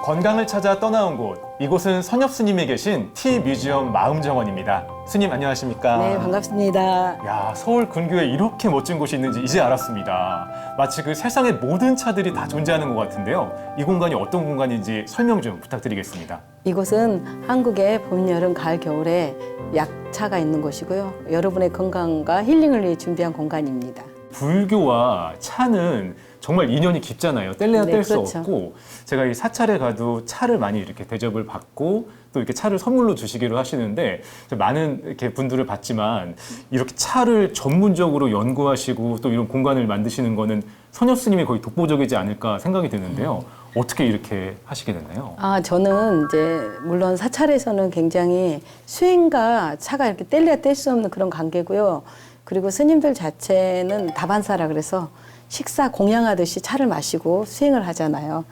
건강을 찾아 떠나온 곳, 이곳은 선엽 스님이 계신 T뮤지엄 마음정원입니다. 스님 안녕하십니까? 네, 반갑습니다. 야, 서울 근교에 이렇게 멋진 곳이 있는지 이제 알았습니다. 마치 그 세상의 모든 차들이 다 존재하는 것 같은데요. 이 공간이 어떤 공간인지 설명 좀 부탁드리겠습니다. 이곳은 한국의 봄, 여름, 가을, 겨울에 약차가 있는 곳이고요. 여러분의 건강과 힐링을 위해 준비한 공간입니다. 불교와 차는 정말 인연이 깊잖아요. 뗄래야 뗄 수 그렇죠. 없고, 제가 이 사찰에 가도 차를 많이 이렇게 대접을 받고 또 이렇게 차를 선물로 주시기로 하시는데, 많은 이렇게 분들을 봤지만 이렇게 차를 전문적으로 연구하시고 또 이런 공간을 만드시는 거는 선엽 스님이 거의 독보적이지 않을까 생각이 드는데요. 어떻게 이렇게 하시게 됐나요? 저는 이제 물론 사찰에서는 굉장히 수행과 차가 이렇게 뗄래야 뗄 수 없는 그런 관계고요. 그리고 스님들 자체는 다반사라 그래서 식사 공양하듯이 차를 마시고 수행을 하잖아요.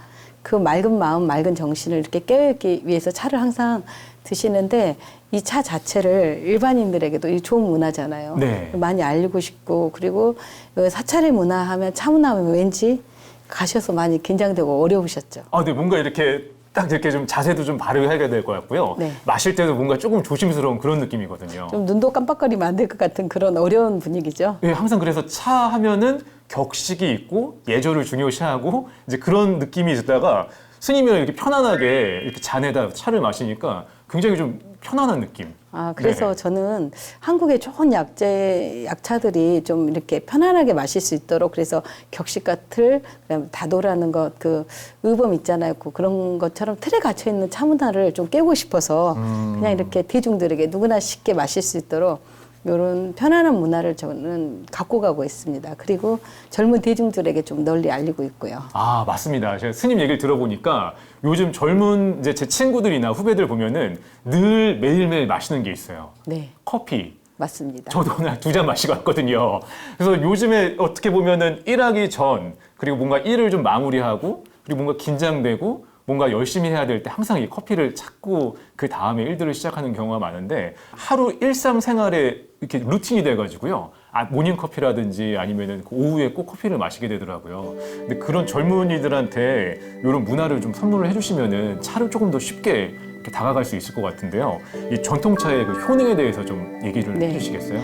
그 맑은 마음, 맑은 정신을 이렇게 깨우기 위해서 차를 항상 드시는데, 이 차 자체를 일반인들에게도 이 좋은 문화잖아요. 네. 많이 알리고 싶고, 그리고 사찰의 문화 하면 차 문화 하면 왠지 가셔서 많이 긴장되고 어려우셨죠. 네, 뭔가 이렇게 딱 이렇게 좀 자세도 좀 바르게 해야 될 것 같고요. 네. 마실 때도 뭔가 조금 조심스러운 그런 느낌이거든요. 좀 눈도 깜빡거리면 안 될 것 같은 그런 어려운 분위기죠. 예, 항상 그래서 차 하면은 격식이 있고 예절을 중요시하고 이제 그런 느낌이 있다가 스님이랑 이렇게 편안하게 이렇게 잔에다 차를 마시니까 굉장히 좀 편안한 느낌. 그래서 네. 저는 한국의 좋은 약차들이 좀 이렇게 편안하게 마실 수 있도록, 그래서 격식 같을, 그다음에 다도라는 것, 그 의범 있잖아요. 그런 것처럼 틀에 갇혀 있는 차 문화를 좀 깨고 싶어서 그냥 이렇게 대중들에게 누구나 쉽게 마실 수 있도록 이런 편안한 문화를 저는 갖고 가고 있습니다. 그리고 젊은 대중들에게 좀 널리 알리고 있고요. 맞습니다. 제가 스님 얘기를 들어보니까 요즘 젊은 이제 제 친구들이나 후배들 보면은 늘 매일매일 마시는 게 있어요. 네, 커피. 맞습니다. 저도 오늘 2잔 마시고 왔거든요. 그래서 요즘에 어떻게 보면은 일하기 전, 그리고 뭔가 일을 좀 마무리하고, 그리고 뭔가 긴장되고, 뭔가 열심히 해야 될 때 항상 이 커피를 찾고 그 다음에 일들을 시작하는 경우가 많은데, 하루 일상생활에 이렇게 루틴이 돼가지고요. 모닝커피라든지 아니면은 그 오후에 꼭 커피를 마시게 되더라고요. 근데 그런 젊은이들한테 이런 문화를 좀 선물을 해주시면은 차를 조금 더 쉽게 이렇게 다가갈 수 있을 것 같은데요. 이 전통차의 그 효능에 대해서 좀 얘기를 네. 해주시겠어요?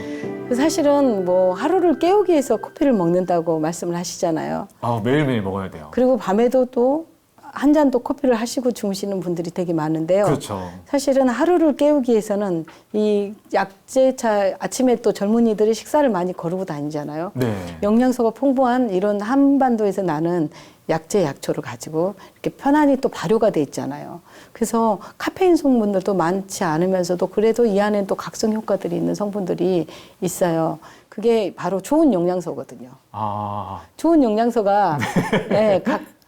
사실은 뭐 하루를 깨우기 위해서 커피를 먹는다고 말씀을 하시잖아요. 매일매일 먹어야 돼요. 그리고 밤에도 또 한 잔 또 커피를 하시고 주무시는 분들이 되게 많은데요. 그렇죠. 사실은 하루를 깨우기 위해서는 이 약재차, 아침에 또 젊은이들이 식사를 많이 거르고 다니잖아요. 네. 영양소가 풍부한 이런 한반도에서 나는 약재 약초를 가지고 이렇게 편안히 또 발효가 돼 있잖아요. 그래서 카페인 성분들도 많지 않으면서도 그래도 이 안에는 또 각성 효과들이 있는 성분들이 있어요. 그게 바로 좋은 영양소거든요. 좋은 영양소가 네,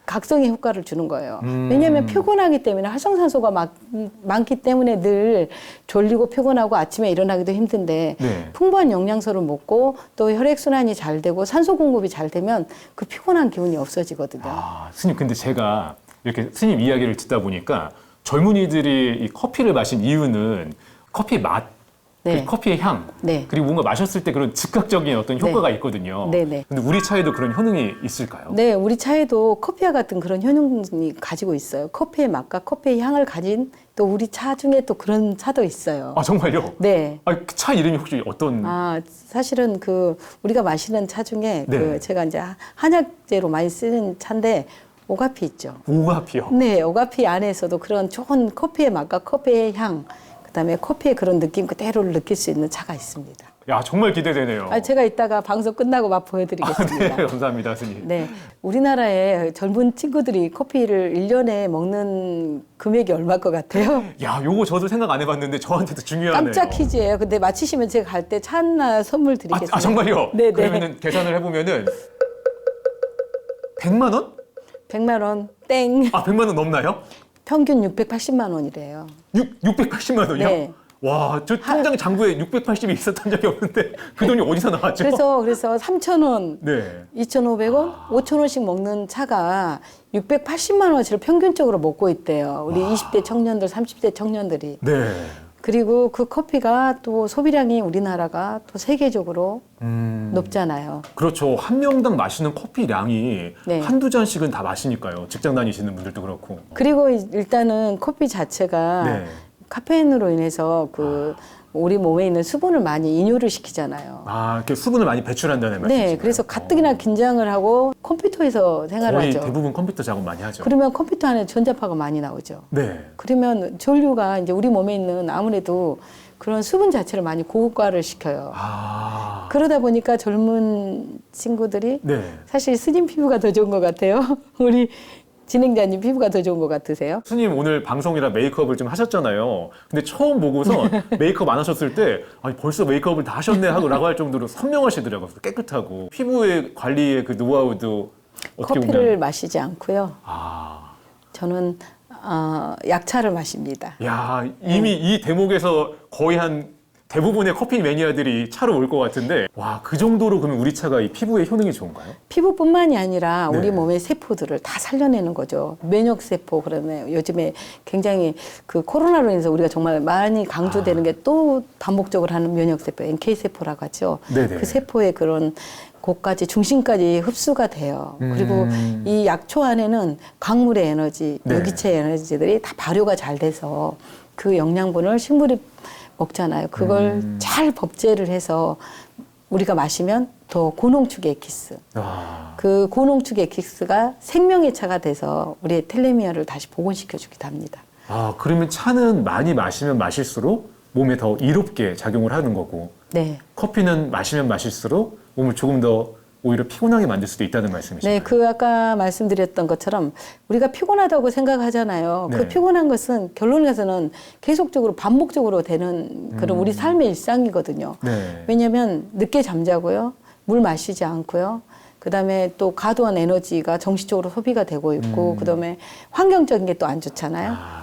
각성의 효과를 주는 거예요. 왜냐하면 피곤하기 때문에 활성산소가 많기 때문에 늘 졸리고 피곤하고 아침에 일어나기도 힘든데, 네. 풍부한 영양소를 먹고 또 혈액순환이 잘 되고 산소 공급이 잘 되면 그 피곤한 기운이 없어지거든요. 스님, 근데 제가 이렇게 스님 이야기를 듣다 보니까 젊은이들이 이 커피를 마신 이유는 커피의 맛, 네. 커피의 향, 네. 그리고 뭔가 마셨을 때 그런 즉각적인 어떤 효과가 있거든요. 네네. 근데 우리 차에도 그런 효능이 있을까요? 네, 우리 차에도 커피와 같은 그런 효능이 가지고 있어요. 커피의 맛과 커피의 향을 가진 또 우리 차 중에 또 그런 차도 있어요. 정말요? 네. 그 차 이름이 혹시 어떤? 사실은 우리가 마시는 차 중에 네. 제가 이제 한약재로 많이 쓰는 차인데 오가피 있죠. 오가피요? 네, 오가피 안에서도 그런 좋은 커피의 맛과 커피의 향, 그다음에 커피의 그런 느낌 그대로를 느낄 수 있는 차가 있습니다. 야, 정말 기대되네요. 제가 이따가 방송 끝나고 맛 보여드리겠습니다. 네, 감사합니다, 스님. 네. 우리나라의 젊은 친구들이 커피를 1년에 먹는 금액이 얼마일 것 같아요? 야, 요거 저도 생각 안 해봤는데 저한테도 중요하네요. 깜짝 퀴즈예요. 근데 마치시면 제가 갈 때 차 하나 선물 드리겠습니다. 정말요? 네네. 그러면은 계산을 해보면은 100만 원? 100만 원, 땡. 100만 원 넘나요? 평균 680만 원이래요. 680만 원이요? 네. 와, 저 통장 잔고에 680이 있었던 적이 없는데 그 돈이 어디서 나왔죠? 그래서 3,000원, 네. 2,500원, 5,000원씩 먹는 차가 680만 원어치를 평균적으로 먹고 있대요. 우리 20대 청년들, 30대 청년들이. 네. 그리고 그 커피가 또 소비량이 우리나라가 또 세계적으로 높잖아요. 그렇죠. 한 명당 마시는 커피량이 네. 한두 잔씩은 다 마시니까요. 직장 다니시는 분들도 그렇고. 그리고 일단은 커피 자체가 네. 카페인으로 인해서 우리 몸에 있는 수분을 많이 이뇨를 시키잖아요. 이렇게 수분을 많이 배출한다는 말씀이시죠? 네, 그래서 가뜩이나 긴장을 하고 컴퓨터에서 생활을 거의 하죠. 대부분 컴퓨터 작업 많이 하죠. 그러면 컴퓨터 안에 전자파가 많이 나오죠. 네. 그러면 전류가 이제 우리 몸에 있는 아무래도 그런 수분 자체를 많이 고급화를 시켜요. 그러다 보니까 젊은 친구들이 네. 사실 스님 피부가 더 좋은 것 같아요. 우리 진행자님 피부가 더 좋은 것 같으세요? 스님 오늘 방송이라 메이크업을 좀 하셨잖아요. 근데 처음 보고서 메이크업 안 하셨을 때 아니 벌써 메이크업을 다 하셨네 라고 할 정도로 선명하시더라고요. 깨끗하고 피부의 관리의 그 노하우도 어떻게 커피를 보면 마시지 않고요. 저는 약차를 마십니다. 야, 이미 이 대목에서 거의 한 대부분의 커피 매니아들이 차로 올 것 같은데 와, 그 정도로 그러면 우리 차가 이 피부에 효능이 좋은가요? 피부뿐만이 아니라 네. 우리 몸의 세포들을 다 살려내는 거죠. 면역 세포 그러면 요즘에 굉장히 그 코로나로 인해서 우리가 정말 많이 강조되는 게 또 반복적으로 하는 면역 세포, NK 세포라고 하죠. 네네. 그 세포의 그런 곳까지 중심까지 흡수가 돼요. 그리고 이 약초 안에는 광물의 에너지, 네. 유기체 에너지들이 다 발효가 잘 돼서 그 영양분을 식물이 먹잖아요. 그걸 잘 법제를 해서 우리가 마시면 더 고농축 엑기스. 그 고농축 엑기스가 생명의 차가 돼서 우리의 텔레미어를 다시 복원시켜주기도 합니다. 그러면 차는 많이 마시면 마실수록 몸에 더 이롭게 작용을 하는 거고 네. 커피는 마시면 마실수록 몸을 조금 더 오히려 피곤하게 만들 수도 있다는 말씀이시죠? 네, 아까 말씀드렸던 것처럼 우리가 피곤하다고 생각하잖아요. 네. 그 피곤한 것은 결론에 가서는 계속적으로 반복적으로 되는 그런 우리 삶의 일상이거든요. 네. 왜냐하면 늦게 잠자고요, 물 마시지 않고요. 그다음에 또 과도한 에너지가 정신적으로 소비가 되고 있고, 그다음에 환경적인 게 또 안 좋잖아요.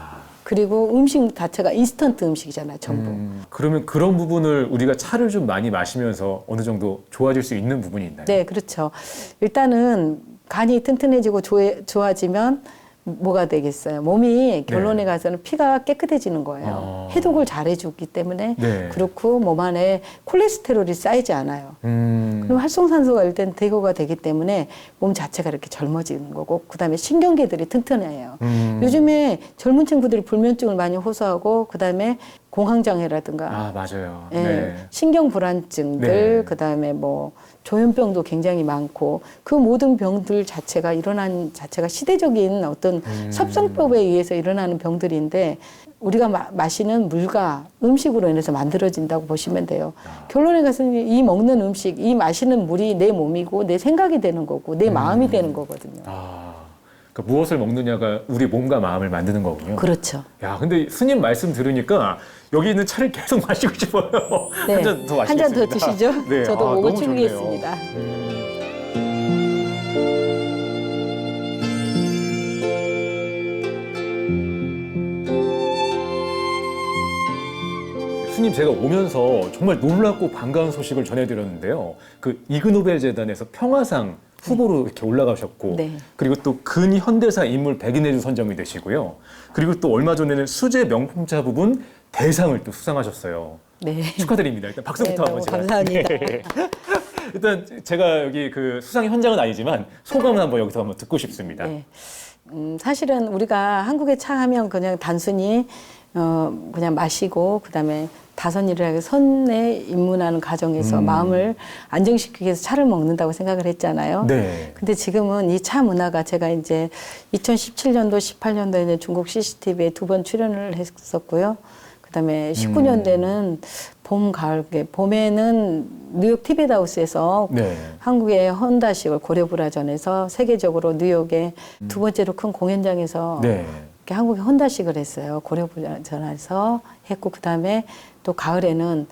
그리고 음식 자체가 인스턴트 음식이잖아요, 전부. 그러면 그런 부분을 우리가 차를 좀 많이 마시면서 어느 정도 좋아질 수 있는 부분이 있나요? 네, 그렇죠. 일단은 간이 튼튼해지고 좋아지면 뭐가 되겠어요? 몸이 결론에 가서는 피가 깨끗해지는 거예요. 해독을 잘 해주기 때문에 네. 그렇고 몸 안에 콜레스테롤이 쌓이지 않아요. 그럼 활성산소가 일단 대거가 되기 때문에 몸 자체가 이렇게 젊어지는 거고, 그다음에 신경계들이 튼튼해요. 요즘에 젊은 친구들이 불면증을 많이 호소하고, 그다음에 공황장애라든가 맞아요. 예, 네. 신경불안증들, 네. 그다음에 뭐 조현병도 굉장히 많고, 그 모든 병들 자체가 일어난 자체가 시대적인 어떤 섭성법에 의해서 일어나는 병들인데, 우리가 마시는 물과 음식으로 인해서 만들어진다고 보시면 돼요. 결론에 가서는 이 먹는 음식, 이 마시는 물이 내 몸이고 내 생각이 되는 거고 내 마음이 되는 거거든요. 그러니까 무엇을 먹느냐가 우리 몸과 마음을 만드는 거군요. 그렇죠. 야, 근데 스님 말씀 들으니까 여기 있는 차를 계속 마시고 싶어요. 네. 한 잔 더 마시겠습니다. 한 잔 더 드시죠. 네. 저도 목을 너무 축이겠습니다. 좋네요. 스님, 제가 오면서 정말 놀랍고 반가운 소식을 전해드렸는데요. 그 이그노벨 재단에서 평화상 후보로 이렇게 올라가셨고, 네. 그리고 또 근현대사 인물 100인에도 선정이 되시고요. 그리고 또 얼마 전에는 수제 명품차 부분 대상을 또 수상하셨어요. 네. 축하드립니다. 일단 박수부터 네, 한번 너무 제가. 감사합니다. 네. 일단 제가 여기 그 수상 현장은 아니지만 소감을 한번 여기서 한번 듣고 싶습니다. 네. 사실은 우리가 한국의 차 하면 그냥 단순히 그냥 마시고 그다음에 다선일을 하고 선에 입문하는 과정에서 마음을 안정시키기 위해서 차를 먹는다고 생각을 했잖아요. 네. 근데 지금은 이 차 문화가, 제가 이제 2017년도, 18년도에는 중국 CCTV에 2번 출연을 했었고요. 그다음에 19년대는 봄, 가을, 봄에는 뉴욕 티벳하우스에서 네. 한국의 헌다식을 고려브라전에서 세계적으로 뉴욕의 두 번째로 큰 공연장에서 네. 이렇게 한국의 헌다식을 했어요. 고려브라전에서 했고 그다음에 또 가을에는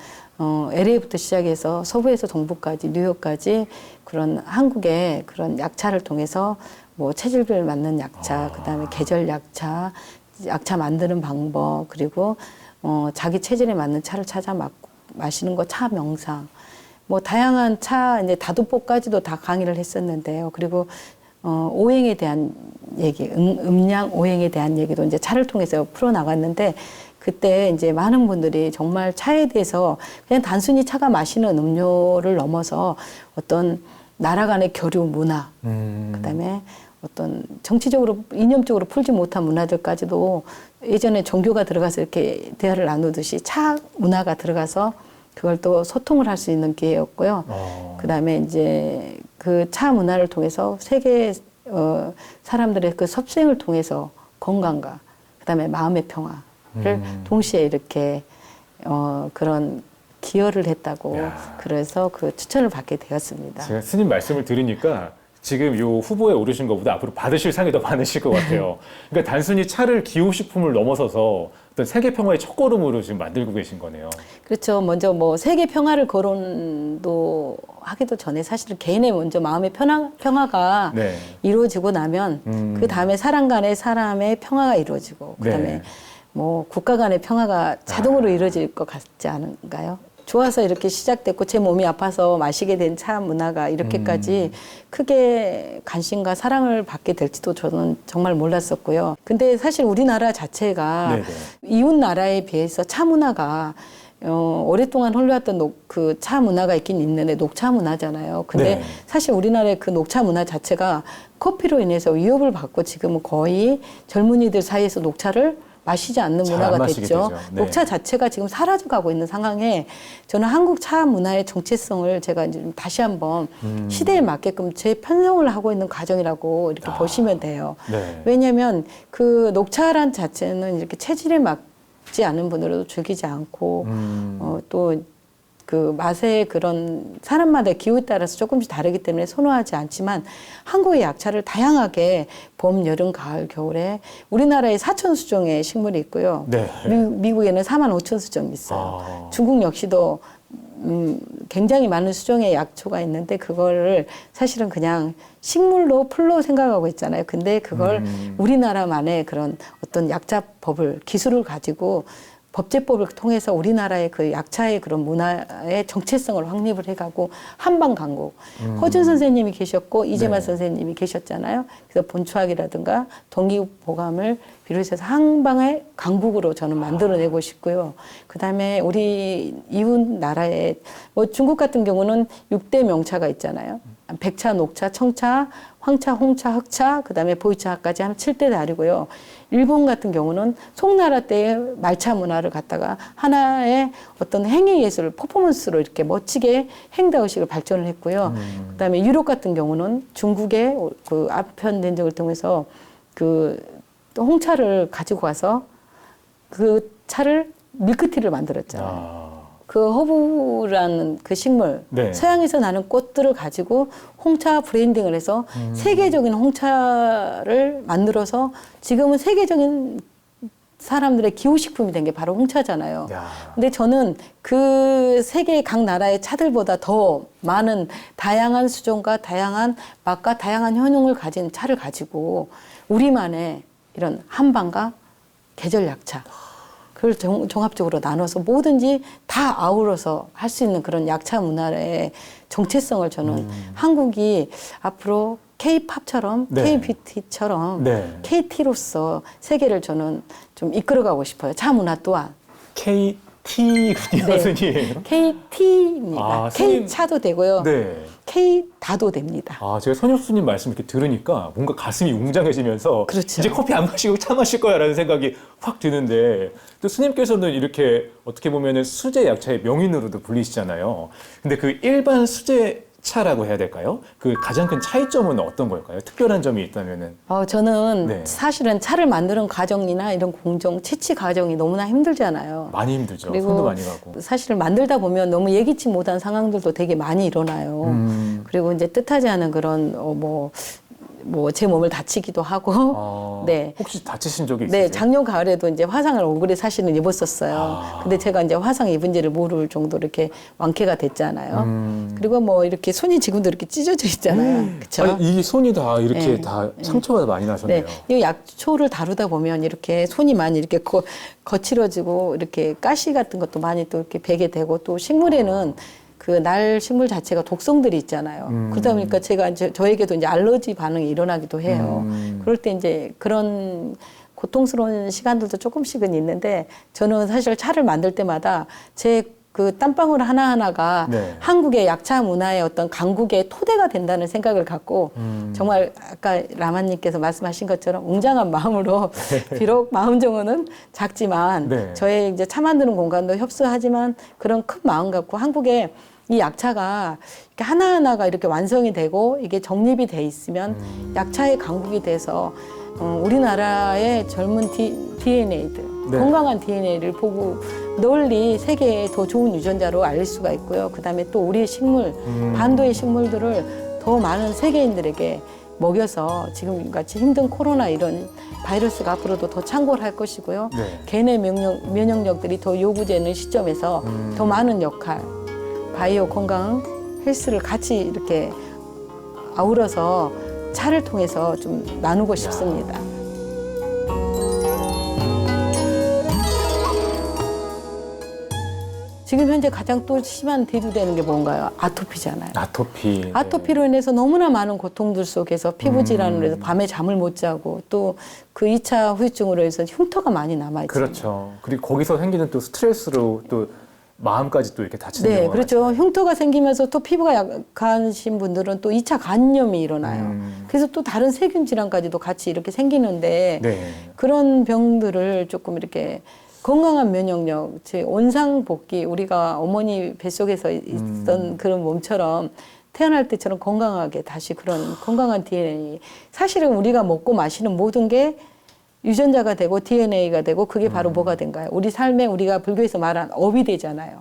LA부터 시작해서 서부에서 동부까지 뉴욕까지 그런 한국의 그런 약차를 통해서 뭐 체질별 맞는 약차, 그다음에 계절 약차, 약차 만드는 방법 그리고 자기 체질에 맞는 차를 찾아 마시는 거, 차 명상, 뭐 다양한 차 이제 다도법까지도 다 강의를 했었는데요. 그리고 오행에 대한 얘기, 음양 오행에 대한 얘기도 이제 차를 통해서 풀어 나갔는데 그때 이제 많은 분들이 정말 차에 대해서 그냥 단순히 차가 마시는 음료를 넘어서 어떤 나라 간의 교류 문화, 그다음에 어떤 정치적으로 이념적으로 풀지 못한 문화들까지도 예전에 종교가 들어가서 이렇게 대화를 나누듯이 차 문화가 들어가서 그걸 또 소통을 할 수 있는 기회였고요. 그다음에 이제 그 차 문화를 통해서 세계 사람들의 그 섭생을 통해서 건강과 그다음에 마음의 평화를 동시에 이렇게 그런 기여를 했다고 야. 그래서 그 추천을 받게 되었습니다. 제가 스님 말씀을 들으니까 지금 요 후보에 오르신 것보다 앞으로 받으실 상이 더 많으실 것 같아요. 그러니까 단순히 차를 기호식품을 넘어서서 어떤 세계 평화의 첫걸음으로 지금 만들고 계신 거네요. 그렇죠. 먼저 뭐 세계 평화를 거론도 하기도 전에 사실은 개인의 먼저 마음의 평화가 네. 이루어지고 나면 그 다음에 사람 간의 사람의 평화가 이루어지고 그 다음에 네. 뭐 국가 간의 평화가 자동으로 이루어질 것 같지 않은가요? 좋아서 이렇게 시작됐고 제 몸이 아파서 마시게 된 차 문화가 이렇게까지 크게 관심과 사랑을 받게 될지도 저는 정말 몰랐었고요. 근데 사실 우리나라 자체가 네네. 이웃 나라에 비해서 차 문화가 오랫동안 흘러왔던 그 차 문화가 있긴 있는데 녹차 문화잖아요. 근데 네. 사실 우리나라의 그 녹차 문화 자체가 커피로 인해서 위협을 받고 지금은 거의 젊은이들 사이에서 녹차를 마시지 않는 잘안 문화가 마시게 됐죠. 되죠. 네. 녹차 자체가 지금 사라져가고 있는 상황에 저는 한국 차 문화의 정체성을 제가 이제 좀 다시 한번 시대에 맞게끔 재편성을 하고 있는 과정이라고 이렇게 보시면 돼요. 네. 왜냐하면 그 녹차란 자체는 이렇게 체질에 맞지 않은 분들도 즐기지 않고 또 그 맛의 그런 사람마다의 기호에 따라서 조금씩 다르기 때문에 선호하지 않지만 한국의 약차를 다양하게 봄, 여름, 가을, 겨울에 우리나라에 4천 수종의 식물이 있고요. 네. 미국에는 4만 5천 수종이 있어요. 중국 역시도 굉장히 많은 수종의 약초가 있는데 그거를 사실은 그냥 식물로 풀로 생각하고 있잖아요. 근데 그걸 우리나라만의 그런 어떤 약자법을 기술을 가지고 법제법을 통해서 우리나라의 그 약차의 그런 문화의 정체성을 확립을 해가고 한방 강국 허준 선생님이 계셨고 이재만 네. 선생님이 계셨잖아요. 그래서 본초학이라든가 동기보감을 비롯해서 한방의 강국으로 저는 만들어내고 싶고요. 그다음에 우리 이웃 나라에 뭐 중국 같은 경우는 6대 명차가 있잖아요. 백차, 녹차, 청차, 황차, 홍차, 흑차, 그다음에 보이차까지 하면 7대 달이고요. 일본 같은 경우는 송나라 때의 말차 문화를 갖다가 하나의 어떤 행위 예술, 퍼포먼스로 이렇게 멋지게 행다의식을 발전을 했고요. 그다음에 유럽 같은 경우는 중국의 그 아편 전쟁을 통해서 그 홍차를 가지고 와서 그 차를 밀크티를 만들었잖아요. 그 허브라는 그 식물, 네. 서양에서 나는 꽃들을 가지고 홍차 브랜딩을 해서 세계적인 홍차를 만들어서 지금은 세계적인 사람들의 기호식품이 된 게 바로 홍차잖아요. 야. 근데 저는 그 세계 각 나라의 차들보다 더 많은 다양한 수종과 다양한 맛과 다양한 효능을 가진 차를 가지고 우리만의 이런 한방과 계절 약차 그걸 종합적으로 나눠서 뭐든지 다 아우러서 할 수 있는 그런 약차 문화의 정체성을 저는 한국이 앞으로 K-팝처럼 네. K-뷰티처럼 네. KT로서 세계를 저는 좀 이끌어가고 싶어요. 차 문화 또한. KT군요, 네. 스님. KT입니다. 아, 스님. K차도 되고요. 네. K다도 됩니다. 아, 제가 선혁수님 말씀 이렇게 들으니까 뭔가 가슴이 웅장해지면서 그렇죠. 이제 커피 안 마시고 차 마실 거야라는 생각이 확 드는데 또 스님께서는 이렇게 어떻게 보면은 수제 약차의 명인으로도 불리시잖아요. 근데 그 일반 수제 약차라고 해야 될까요? 그 가장 큰 차이점은 어떤 걸까요? 특별한 점이 있다면은. 저는 네. 사실은 차를 만드는 과정이나 이런 공정, 채취 과정이 너무나 힘들잖아요. 많이 힘들죠. 그리고 손도 많이 가고. 사실은 만들다 보면 너무 예기치 못한 상황들도 되게 많이 일어나요. 그리고 이제 뜻하지 않은 그런 제 몸을 다치기도 하고. 네. 혹시 다치신 적이 있으세요? 네, 작년 가을에도 이제 화상을 얼굴에 사실은 입었었어요. 근데 제가 이제 화상 입은지를 모를 정도로 이렇게 완쾌가 됐잖아요. 그리고 뭐 이렇게 손이 지금도 이렇게 찢어져 있잖아요. 그렇죠? 아니, 이 손이 다 이렇게 네. 다 상처가 많이 나셨네요. 네, 이 약초를 다루다 보면 이렇게 손이 많이 이렇게 거칠어지고 이렇게 가시 같은 것도 많이 또 이렇게 배게 되고 또 식물에는 그 날 식물 자체가 독성들이 있잖아요. 그러다 보니까 제가 이제 저에게도 이제 알러지 반응이 일어나기도 해요. 그럴 때 이제 그런 고통스러운 시간들도 조금씩은 있는데 저는 사실 차를 만들 때마다 제 그 땀방울 하나하나가 네. 한국의 약차 문화의 어떤 강국의 토대가 된다는 생각을 갖고 정말 아까 라마님께서 말씀하신 것처럼 웅장한 마음으로 비록 마음 정원은 작지만 네. 저의 이제 차 만드는 공간도 협소하지만 그런 큰 마음 갖고 한국의 이 약차가 이렇게 하나하나가 이렇게 완성이 되고 이게 정립이 돼 있으면 약차의 강국이 돼서 우리나라의 젊은 DNA들, 네. 건강한 DNA를 보고 널리 세계에 더 좋은 유전자로 알릴 수가 있고요. 그다음에 또 우리의 식물, 반도의 식물들을 더 많은 세계인들에게 먹여서 지금 같이 힘든 코로나 이런 바이러스가 앞으로도 더 창궐할 것이고요. 네. 개인의 면역력들이 더 요구되는 시점에서 더 많은 역할, 바이오 건강, 헬스를 같이 이렇게 아우러서 차를 통해서 좀 나누고 싶습니다. 지금 현재 가장 또 심한 대두되는 게 뭔가요? 아토피잖아요. 아토피. 네. 아토피로 인해서 너무나 많은 고통들 속에서 피부 질환으로 해서 밤에 잠을 못 자고 또 그 2차 후유증으로 해서 흉터가 많이 남아있죠. 그렇죠. 그리고 거기서 생기는 또 스트레스로 또 마음까지 또 이렇게 다치는 네, 경우가 그렇죠. 많잖아요. 흉터가 생기면서 또 피부가 약하신 분들은 또 2차 간염이 일어나요. 그래서 또 다른 세균 질환까지도 같이 이렇게 생기는데 네. 그런 병들을 조금 이렇게 건강한 면역력, 즉 원상복귀, 우리가 어머니 뱃속에서 있던 그런 몸처럼 태어날 때처럼 건강하게 다시 그런 건강한 DNA. 사실은 우리가 먹고 마시는 모든 게 유전자가 되고 DNA가 되고 그게 바로 뭐가 된가요? 우리 삶에 우리가 불교에서 말한 업이 되잖아요.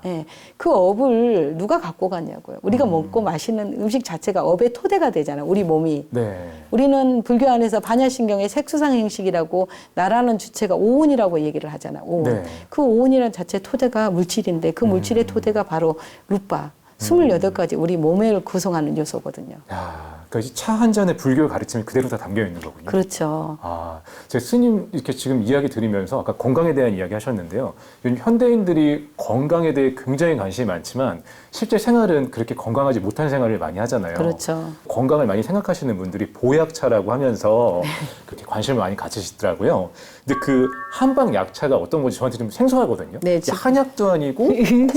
네, 그 업을 누가 갖고 갔냐고요. 우리가 먹고 마시는 음식 자체가 업의 토대가 되잖아요. 우리 몸이. 네. 우리는 불교 안에서 반야신경의 색수상 행식이라고 나라는 주체가 오온이라고 얘기를 하잖아요. 오온. 네. 그 오온이라는 자체 토대가 물질인데 그 물질의 토대가 바로 루파. 28가지 우리 몸을 구성하는 요소거든요. 야, 그러니까 차 한 잔에 불교의 가르침이 그대로 다 담겨 있는 거군요. 그렇죠. 제 스님 이렇게 지금 이야기 들으면서 아까 건강에 대한 이야기 하셨는데요. 요즘 현대인들이 건강에 대해 굉장히 관심이 많지만 실제 생활은 그렇게 건강하지 못한 생활을 많이 하잖아요. 그렇죠. 건강을 많이 생각하시는 분들이 보약차라고 하면서 그렇게 관심을 많이 가지시더라고요. 근데 그 한방 약차가 어떤 건지 저한테 좀 생소하거든요. 네, 한약도 아니고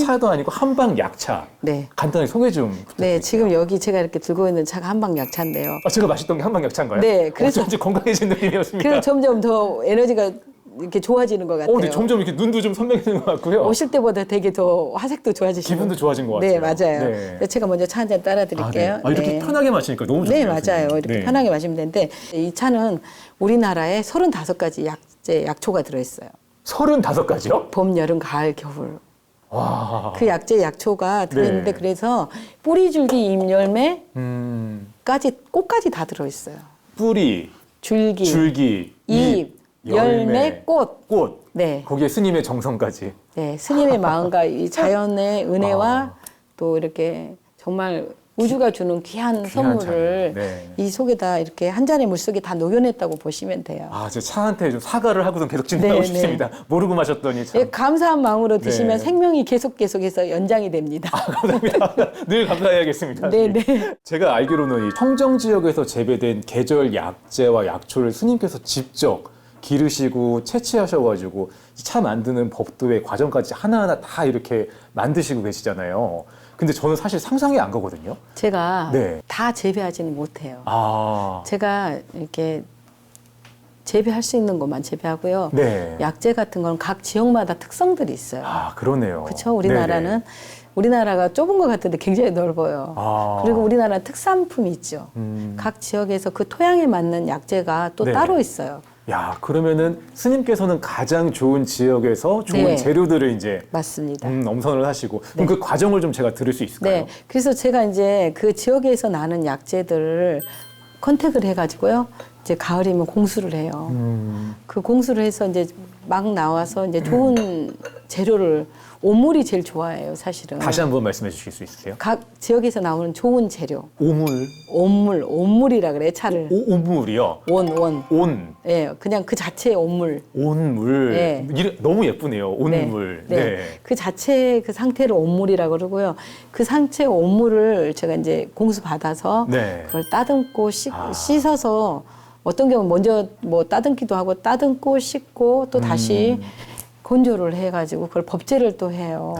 차도 아니고 한방 약차. 네. 간단히 소개 좀 부탁드릴게요. 네, 지금 여기 제가 이렇게 들고 있는 차가 한방 약차인데요. 제가 마셨던 게 한방 약차인가요? 네, 그래서 어쩐지 건강해진 느낌이었습니다. 그래서 점점 더 에너지가 이렇게 좋아지는 것 같아요. 네, 점점 이렇게 눈도 좀 선명해지는 것 같고요. 오실 때보다 되게 더 화색도 좋아지시고 기분도 좋아진 것 같아요. 네, 맞아요. 네. 제가 먼저 차 한 잔 따라 드릴게요. 네. 이렇게 편하게 마시니까 너무 네, 좋네요. 맞아요. 선생님. 이렇게 네. 편하게 마시면 되는데 이 차는 우리나라에 35가지 약초가 들어있어요. 35가지요? 봄, 여름, 가을, 겨울. 와. 그 약초가 들어있는데 네. 그래서 뿌리, 줄기, 잎, 열매까지 꽃까지 다 들어있어요. 뿌리, 줄기, 잎, 열매, 꽃. 네. 거기에 스님의 정성까지. 네, 스님의 마음과 이 자연의 은혜와 또 이렇게 정말 우주가 주는 귀한 선물을 네. 이 속에다 이렇게 한 잔의 물속에 다 녹여냈다고 보시면 돼요. 제 차한테 좀 사과를 하고선 계속 진행하고 네, 싶습니다. 모르고 마셨더니 참. 예, 감사한 마음으로 드시면 네. 생명이 계속해서 연장이 됩니다. 감사합니다. 늘 감사해야겠습니다. 네, 네. 제가 알기로는 이 청정 지역에서 재배된 계절 약재와 약초를 스님께서 직접 기르시고 채취하셔가지고 차 만드는 법도의 과정까지 하나하나 다 이렇게 만드시고 계시잖아요. 근데 저는 사실 상상이 안 가거든요. 제가 네. 다 재배하지는 못해요. 아, 제가 이렇게 재배할 수 있는 것만 재배하고요. 네. 약재 같은 건 각 지역마다 특성들이 있어요. 아, 그러네요. 그렇죠. 우리나라는 네네. 우리나라가 좁은 것 같은데 굉장히 넓어요. 아. 그리고 우리나라 특산품이 있죠. 각 지역에서 그 토양에 맞는 약재가 또 네. 따로 있어요. 야, 그러면은 스님께서는 가장 좋은 지역에서 좋은 네. 재료들을 이제 맞습니다. 엄선을 하시고 그럼 네. 그 과정을 좀 제가 들을 수 있을까요? 네. 그래서 제가 이제 그 지역에서 나는 약재들을 컨택을 해가지고요. 이제 가을이면 공수를 해요. 그 공수를 해서 이제 막 나와서 이제 좋은 재료를 오물이 제일 좋아해요, 사실은. 다시 한번 말씀해 주실 수 있으세요? 각 지역에서 나오는 좋은 재료. 오물. 온물이라 그래, 차를. 오물이요? 원. 온. 예, 그냥 그 자체의 온물. 온물. 네. 너무 예쁘네요. 온물. 네. 그 자체의 그 상태를 온물이라고 그러고요. 그 상태의 온물을 제가 이제 공수 받아서 네. 그걸 따듬고 씻어서 어떤 경우는 먼저 뭐 따듬기도 하고 따듬고 씻고 또 다시 건조를 해가지고 그걸 법제를 또 해요.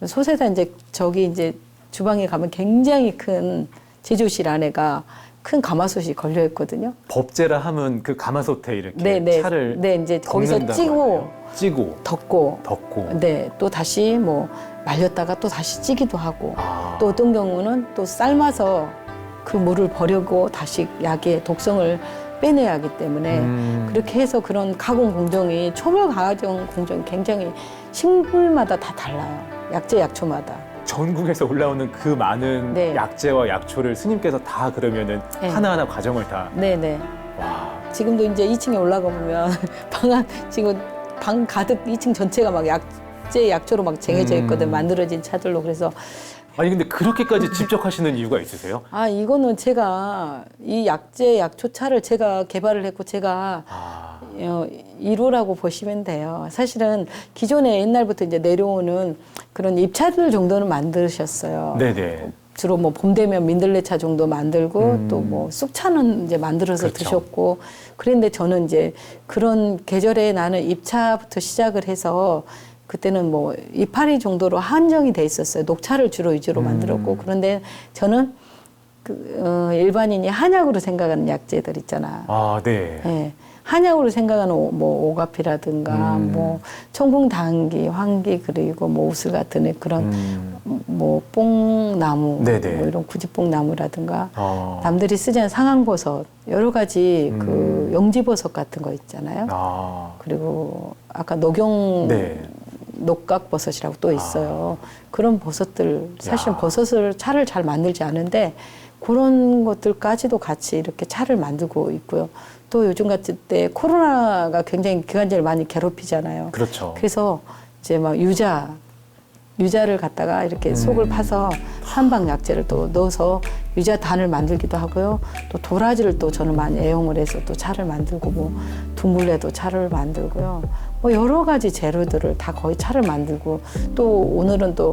솥에다 이제 저기 이제 주방에 가면 굉장히 큰 제조실 안에가 큰 가마솥이 걸려 있거든요. 법제라 하면 그 가마솥에 이렇게 네, 차를 네, 이제 거기서 찌고 덮고 네, 또 다시 뭐 말렸다가 또 다시 찌기도 하고 또 어떤 경우는 또 삶아서 그 물을 버리고 다시 약의 독성을 빼내야 하기 때문에 그렇게 해서 그런 가공 공정이 초벌 가공 공정이 굉장히 식물마다 다 달라요. 약재 약초마다. 전국에서 올라오는 그 많은 네. 약재와 약초를 스님께서 다 그러면은 네. 하나하나 과정을 다 네네. 와. 지금도 이제 2층에 올라가 보면 지금 방 가득 2층 전체가 막 약재 약초로 막 쟁여져 있거든. 만들어진 차들로. 그래서 아니 근데 그렇게까지 직접 하시는 이유가 있으세요? 이거는 제가 이 약재 약초차를 제가 개발을 했고 제가 1호라고 보시면 돼요. 사실은 기존에 옛날부터 이제 내려오는 그런 잎차들 정도는 만드셨어요. 네네. 주로 뭐 봄 되면 민들레차 정도 만들고 또 뭐 쑥차는 이제 만들어서 그렇죠. 드셨고 그런데 저는 이제 그런 계절에 나는 잎차부터 시작을 해서 그때는 뭐 이파리 정도로 한정이 돼 있었어요. 녹차를 주로 위주로 만들었고 그런데 저는 일반인이 한약으로 생각하는 약재들 있잖아. 아, 네. 예. 한약으로 생각하는 뭐 오가피라든가 뭐 청궁당귀, 황귀 그리고 뭐 우슬 같은 그런 뭐 뽕나무, 네네. 뭐 이런 구지뽕나무라든가 남들이 쓰자는 상황버섯 여러 가지 그 영지버섯 같은 거 있잖아요. 그리고 아까 녹용 네. 녹각버섯이라고 또 있어요. 그런 버섯들 사실은 야. 버섯을 차를 잘 만들지 않은데 그런 것들까지도 같이 이렇게 차를 만들고 있고요. 또 요즘 같은 때 코로나가 굉장히 기관지를 많이 괴롭히잖아요. 그렇죠. 그래서 이제 막 유자를 갖다가 이렇게 속을 파서 한방 약재를 또 넣어서 유자단을 만들기도 하고요. 또 도라지를 또 저는 많이 애용을 해서 또 차를 만들고 뭐 둥글레도 차를 만들고요. 뭐 여러 가지 재료들을 다 거의 차를 만들고 또 오늘은 또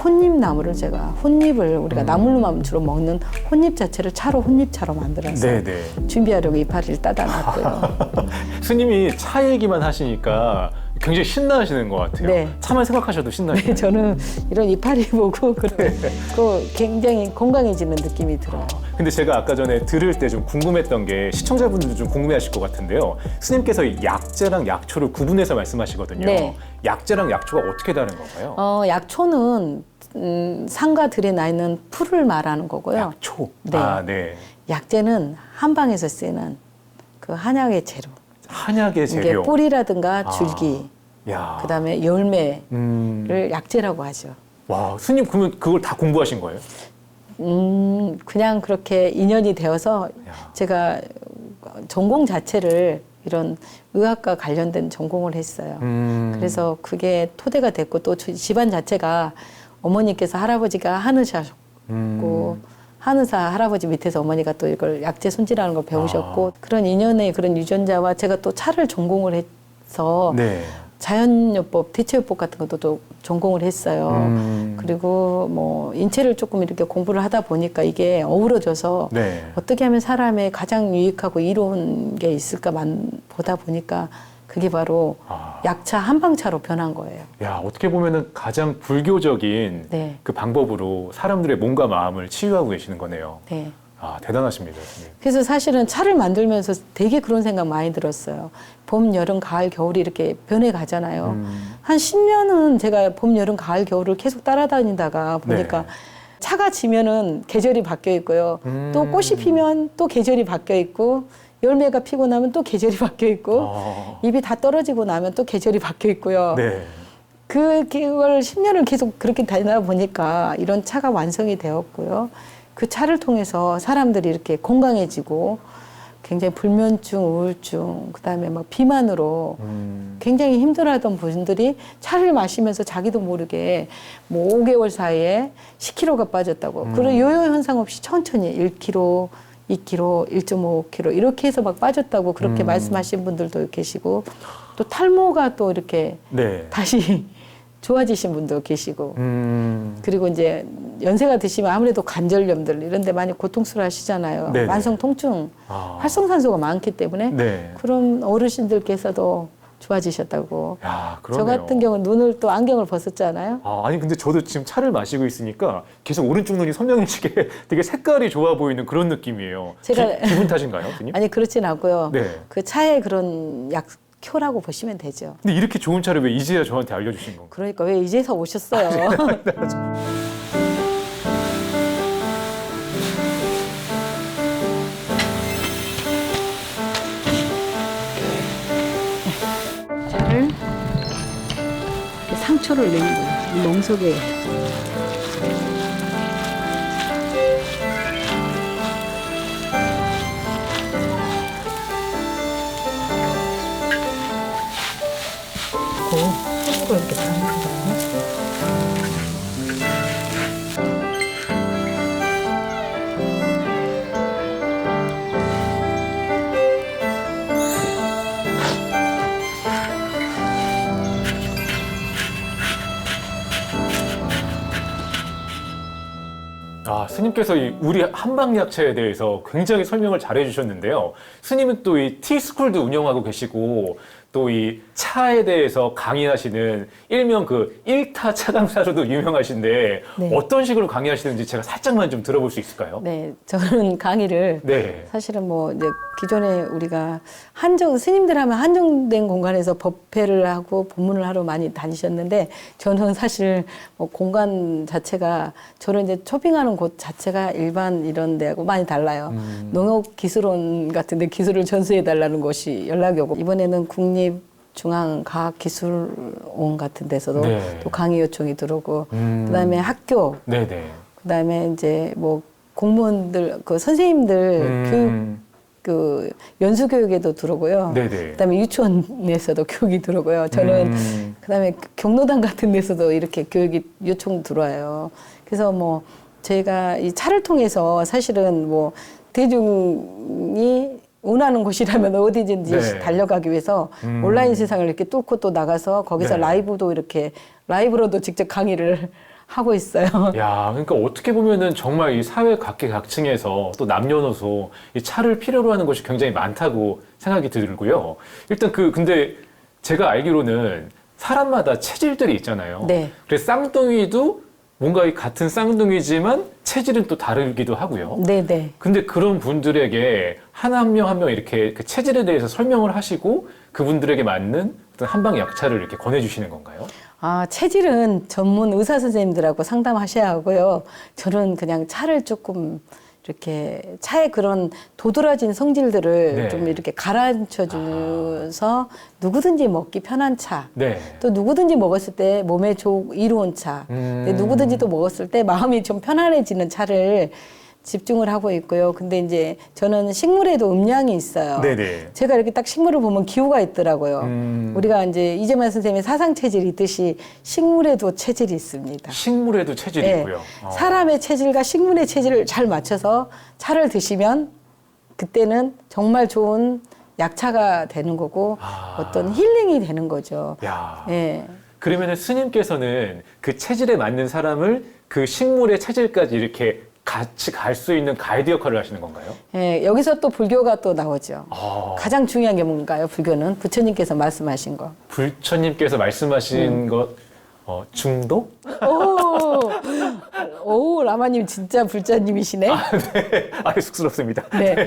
혼잎나무를 제가 혼잎을 우리가 나물로만 주로 먹는 혼잎 자체를 차로 혼잎차로 만들어서 네네. 준비하려고 이파리를 따다 놨고요. 스님이 차 얘기만 하시니까 굉장히 신나하시는 것 같아요. 네. 차만 생각하셔도 신나시네요. 저는 이런 이파리 보고 그 굉장히 건강해지는 느낌이 들어요. 근데 제가 아까 전에 들을 때 좀 궁금했던 게 시청자분들도 좀 궁금해하실 것 같은데요. 스님께서 약재랑 약초를 구분해서 말씀하시거든요. 네. 약재랑 약초가 어떻게 다른 건가요? 약초는 산과 들에 나 있는 풀을 말하는 거고요. 약초. 네. 네. 약재는 한방에서 쓰이는 그 한약의 재료. 한약의 이게 재료. 뿌리라든가 줄기, 야. 그다음에 열매를 음. 약재라고 하죠. 와, 스님 그러면 그걸 다 공부하신 거예요? 그냥 그렇게 인연이 되어서 야. 제가 전공 자체를 이런 의학과 관련된 전공을 했어요. 그래서 그게 토대가 됐고 또 집안 자체가 어머니께서 할아버지가 한의사셨고 한의사 할아버지 밑에서 어머니가 또 이걸 약재 손질하는 걸 배우셨고 그런 인연의 그런 유전자와 제가 또 차를 전공을 해서 네. 자연요법, 대체요법 같은 것도 또 전공을 했어요. 그리고 뭐 인체를 조금 이렇게 공부를 하다 보니까 이게 어우러져서 네. 어떻게 하면 사람의 가장 유익하고 이로운 게 있을까 보다 보니까 그게 바로 약차 한방차로 변한 거예요. 야, 어떻게 보면은 가장 불교적인 네. 그 방법으로 사람들의 몸과 마음을 치유하고 계시는 거네요. 네. 아, 대단하십니다. 스님. 그래서 사실은 차를 만들면서 되게 그런 생각 많이 들었어요. 봄, 여름, 가을, 겨울이 이렇게 변해 가잖아요. 한 10년은 제가 봄, 여름, 가을, 겨울을 계속 따라다니다가 보니까 네. 차가 지면은 계절이 바뀌어 있고요. 또 꽃이 피면 또 계절이 바뀌어 있고 열매가 피고 나면 또 계절이 바뀌어 있고 잎이 다 떨어지고 나면 또 계절이 바뀌어 있고요. 네. 그걸 10년을 계속 그렇게 다니다 보니까 이런 차가 완성이 되었고요. 그 차를 통해서 사람들이 이렇게 건강해지고 굉장히 불면증, 우울증, 그다음에 막 비만으로 굉장히 힘들어하던 분들이 차를 마시면서 자기도 모르게 뭐 5개월 사이에 10kg가 빠졌다고. 그런 요요 현상 없이 천천히 1kg, 2kg, 1.5kg 이렇게 해서 막 빠졌다고 그렇게 말씀하신 분들도 계시고 또 탈모가 또 이렇게 네. 다시 좋아지신 분도 계시고 그리고 이제 연세가 드시면 아무래도 관절염들 이런 데 많이 고통스러워 하시잖아요. 네네. 만성 통증, 활성산소가 많기 때문에 네. 그런 어르신들께서도 좋아지셨다고. 야, 저 그러네요. 같은 경우는 눈을 또 안경을 벗었잖아요. 아, 아니 근데 저도 지금 차를 마시고 있으니까 계속 오른쪽 눈이 선명해지게 되게 색깔이 좋아 보이는 그런 느낌이에요. 제가- 기분 탓인가요, 스님? 아니 그렇진 않고요. 네. 그 차의 그런 약효라고 보시면 되죠. 근데 이렇게 좋은 차를 왜 이제야 저한테 알려주신 건가요? 그러니까 왜 이제서 오셨어요? 차를 이렇게 상초를 내는 거예요. 이 멍석에. 손으로 이렇게 담는 거예요. 아, 스님께서 이 우리 한방약차에 대해서 굉장히 설명을 잘 해주셨는데요. 스님은 또 이 티스쿨도 운영하고 계시고 또 이 차에 대해서 강의하시는 일명 그 1타 차강사로도 유명하신데 네. 어떤 식으로 강의하시는지 제가 살짝만 좀 들어볼 수 있을까요? 네, 저는 강의를 네. 사실은 뭐 이제 기존에 우리가 스님들 하면 한정된 공간에서 법회를 하고 법문을 하러 많이 다니셨는데 저는 사실 뭐 공간 자체가 저는 이제 쇼핑하는 곳 자체가 일반 이런 데하고 많이 달라요. 농업기술원 같은 데 기술을 전수해 달라는 곳이 연락이 오고 이번에는 국립중앙과학기술원 같은 데서도 네. 또 강의 요청이 들어오고 그다음에 학교 네네. 그다음에 이제 뭐 공무원들 그 선생님들 교육 그 연수 교육에도 들어오고요. 네네. 그다음에 유치원에서도 교육이 들어오고요. 저는 그다음에 경로당 같은 데서도 이렇게 교육이 요청 들어와요. 그래서 뭐 제가 이 차를 통해서 사실은 뭐 대중이 원하는 곳이라면 어디든지 네. 달려가기 위해서 온라인 세상을 이렇게 뚫고 또 나가서 거기서 네. 라이브도 이렇게 라이브로도 직접 강의를 하고 있어요. 야, 그러니까 어떻게 보면은 정말 이 사회 각계각층에서 또 남녀노소 이 차를 필요로 하는 것이 굉장히 많다고 생각이 들고요. 일단 근데 제가 알기로는 사람마다 체질들이 있잖아요. 네. 그래서 쌍둥이도 뭔가 이 같은 쌍둥이지만 체질은 또 다르기도 하고요. 네네. 근데 그런 분들에게 한 명 한 명 이렇게 그 체질에 대해서 설명을 하시고 그분들에게 맞는 어떤 한방 약차를 이렇게 권해주시는 건가요? 아, 체질은 전문 의사 선생님들하고 상담하셔야 하고요. 저는 그냥 차를 조금 이렇게 차의 그런 도드라진 성질들을 네. 좀 이렇게 가라앉혀 줘서 누구든지 먹기 편한 차. 네. 또 누구든지 먹었을 때 몸에 이로운 차. 근데 누구든지 또 먹었을 때 마음이 좀 편안해지는 차를 집중을 하고 있고요. 근데 이제 저는 식물에도 음양이 있어요. 네네. 제가 이렇게 딱 식물을 보면 기호가 있더라고요. 우리가 이제 이재만 선생님의 사상 체질이 있듯이 식물에도 체질이 있습니다. 식물에도 체질이 네. 있고요. 사람의 체질과 식물의 체질을 잘 맞춰서 차를 드시면 그때는 정말 좋은 약차가 되는 거고 어떤 힐링이 되는 거죠. 야. 예. 그러면은 스님께서는 그 체질에 맞는 사람을 그 식물의 체질까지 이렇게 같이 갈 수 있는 가이드 역할을 하시는 건가요? 예, 여기서 또 불교가 또 나오죠. 아, 가장 중요한 게 뭔가요? 불교는 부처님께서 말씀하신 거. 부처님께서 말씀하신 것, 중독? 오, 라마님 진짜 불자님이시네. 네. 쑥스럽습니다. 네.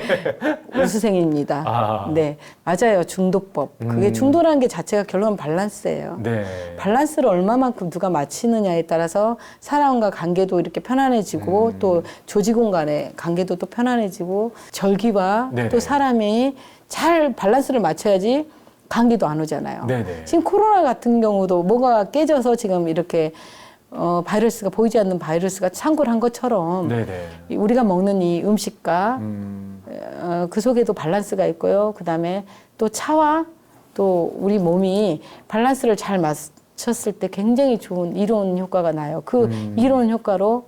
우수생입니다. 아. 네. 맞아요. 중독법. 그게 중도라는 게 자체가 결론은 밸런스예요. 네. 밸런스를 얼마만큼 누가 맞추느냐에 따라서 사람과 관계도 이렇게 편안해지고 또 조직원 간의 관계도 또 편안해지고 절기와 네네. 또 사람이 잘 밸런스를 맞춰야지 감기도 안 오잖아요. 네네. 지금 코로나 같은 경우도 뭐가 깨져서 지금 이렇게 바이러스가 보이지 않는 바이러스가 창궐 한 것처럼 네네. 우리가 먹는 이 음식과 그 속에도 밸런스가 있고요. 그다음에 또 차와 또 우리 몸이 밸런스를 잘 맞췄을 때 굉장히 좋은 이로운 효과가 나요. 그 이로운 효과로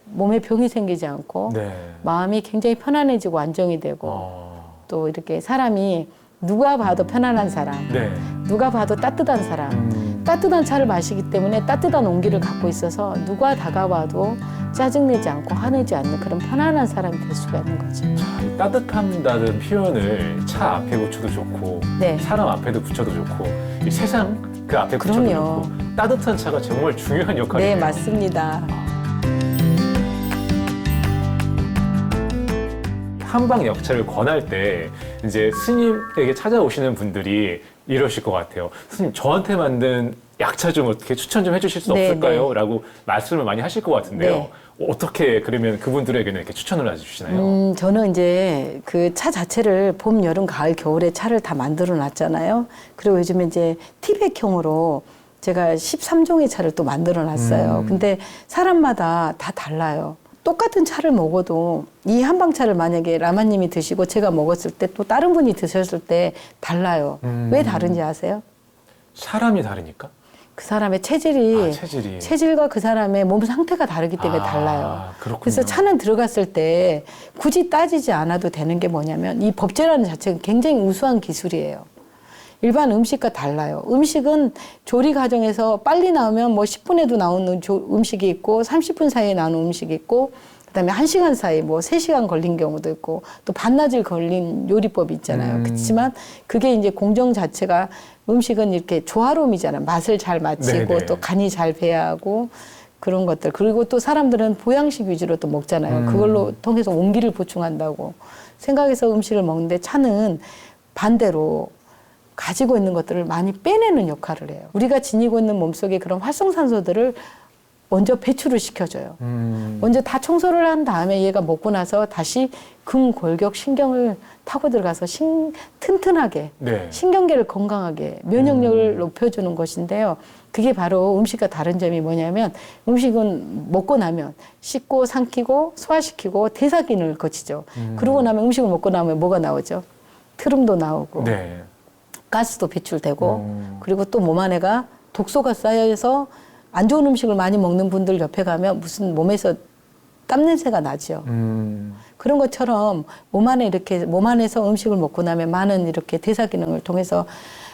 몸에 병이 생기지 않고 네. 마음이 굉장히 편안해지고 안정이 되고 또 이렇게 사람이 누가 봐도 편안한 사람, 네. 누가 봐도 따뜻한 사람, 따뜻한 차를 마시기 때문에 따뜻한 온기를 갖고 있어서 누가 다가와도 짜증내지 않고 화내지 않는 그런 편안한 사람이 될 수가 있는 거죠. 이 따뜻함이라는 표현을 차 앞에 붙여도 좋고 네. 사람 앞에도 붙여도 좋고 이 세상 그 앞에 붙여도 그럼요. 좋고 따뜻한 차가 정말 중요한 역할이에요. 네, 맞습니다. 한방 약차를 권할 때 이제 스님에게 찾아오시는 분들이 이러실 것 같아요. 스님, 저한테 만든 약차 좀 어떻게 추천 좀 해주실 수 네, 없을까요? 네. 라고 말씀을 많이 하실 것 같은데요. 네. 어떻게 그러면 그분들에게는 이렇게 추천을 해주시나요? 저는 이제 그 차 자체를 봄, 여름, 가을, 겨울에 차를 다 만들어 놨잖아요. 그리고 요즘에 이제 티백형으로 제가 13종의 차를 또 만들어 놨어요. 근데 사람마다 다 달라요. 똑같은 차를 먹어도 이 한방차를 만약에 라마님이 드시고 제가 먹었을 때 또 다른 분이 드셨을 때 달라요. 왜 다른지 아세요? 사람이 다르니까? 그 사람의 체질이, 체질이. 체질과 그 사람의 몸 상태가 다르기 때문에 달라요. 그렇군요. 그래서 차는 들어갔을 때 굳이 따지지 않아도 되는 게 뭐냐면 이 법제라는 자체가 굉장히 우수한 기술이에요. 일반 음식과 달라요. 음식은 조리 과정에서 빨리 나오면 뭐 10분에도 나오는 음식이 있고 30분 사이에 나오는 음식이 있고 그다음에 1시간 사이 뭐 3시간 걸린 경우도 있고 또 반나절 걸린 요리법이 있잖아요. 그렇지만 그게 이제 공정 자체가 음식은 이렇게 조화로움이잖아요. 맛을 잘 맞추고 네네. 또 간이 잘 배야 하고 그런 것들. 그리고 또 사람들은 보양식 위주로 또 먹잖아요. 그걸로 통해서 온기를 보충한다고 생각해서 음식을 먹는데 차는 반대로 가지고 있는 것들을 많이 빼내는 역할을 해요. 우리가 지니고 있는 몸속에 그런 활성산소들을 먼저 배출을 시켜줘요. 먼저 다 청소를 한 다음에 얘가 먹고 나서 다시 근골격 신경을 타고 들어가서 튼튼하게 네. 신경계를 건강하게 면역력을 높여주는 것인데요. 그게 바로 음식과 다른 점이 뭐냐면 음식은 먹고 나면 씻고 삼키고 소화시키고 대사 기능을 거치죠. 그러고 나면 음식을 먹고 나면 뭐가 나오죠? 트름도 나오고 네. 가스도 배출되고 그리고 또 몸 안에가 독소가 쌓여서 안 좋은 음식을 많이 먹는 분들 옆에 가면 무슨 몸에서 땀 냄새가 나죠. 그런 것처럼 몸 안에서 음식을 먹고 나면 많은 이렇게 대사 기능을 통해서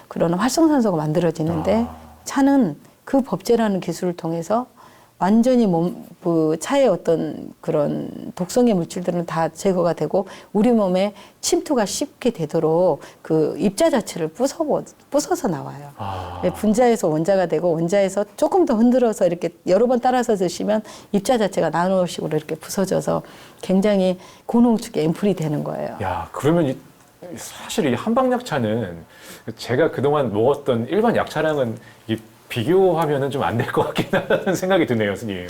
그런 활성산소가 만들어지는데 차는 그 법제라는 기술을 통해서 완전히 그 차의 어떤 그런 독성의 물질들은 다 제거가 되고 우리 몸에 침투가 쉽게 되도록 그 입자 자체를 부숴서 나와요. 분자에서 원자가 되고 원자에서 조금 더 흔들어서 이렇게 여러 번 따라서 드시면 입자 자체가 나노식으로 이렇게 부서져서 굉장히 고농축의 앰플이 되는 거예요. 야, 그러면 사실 이 한방약차는 제가 그동안 먹었던 일반 약차랑은 비교하면은 좀 안 될 것 같긴 하다는 생각이 드네요, 스님.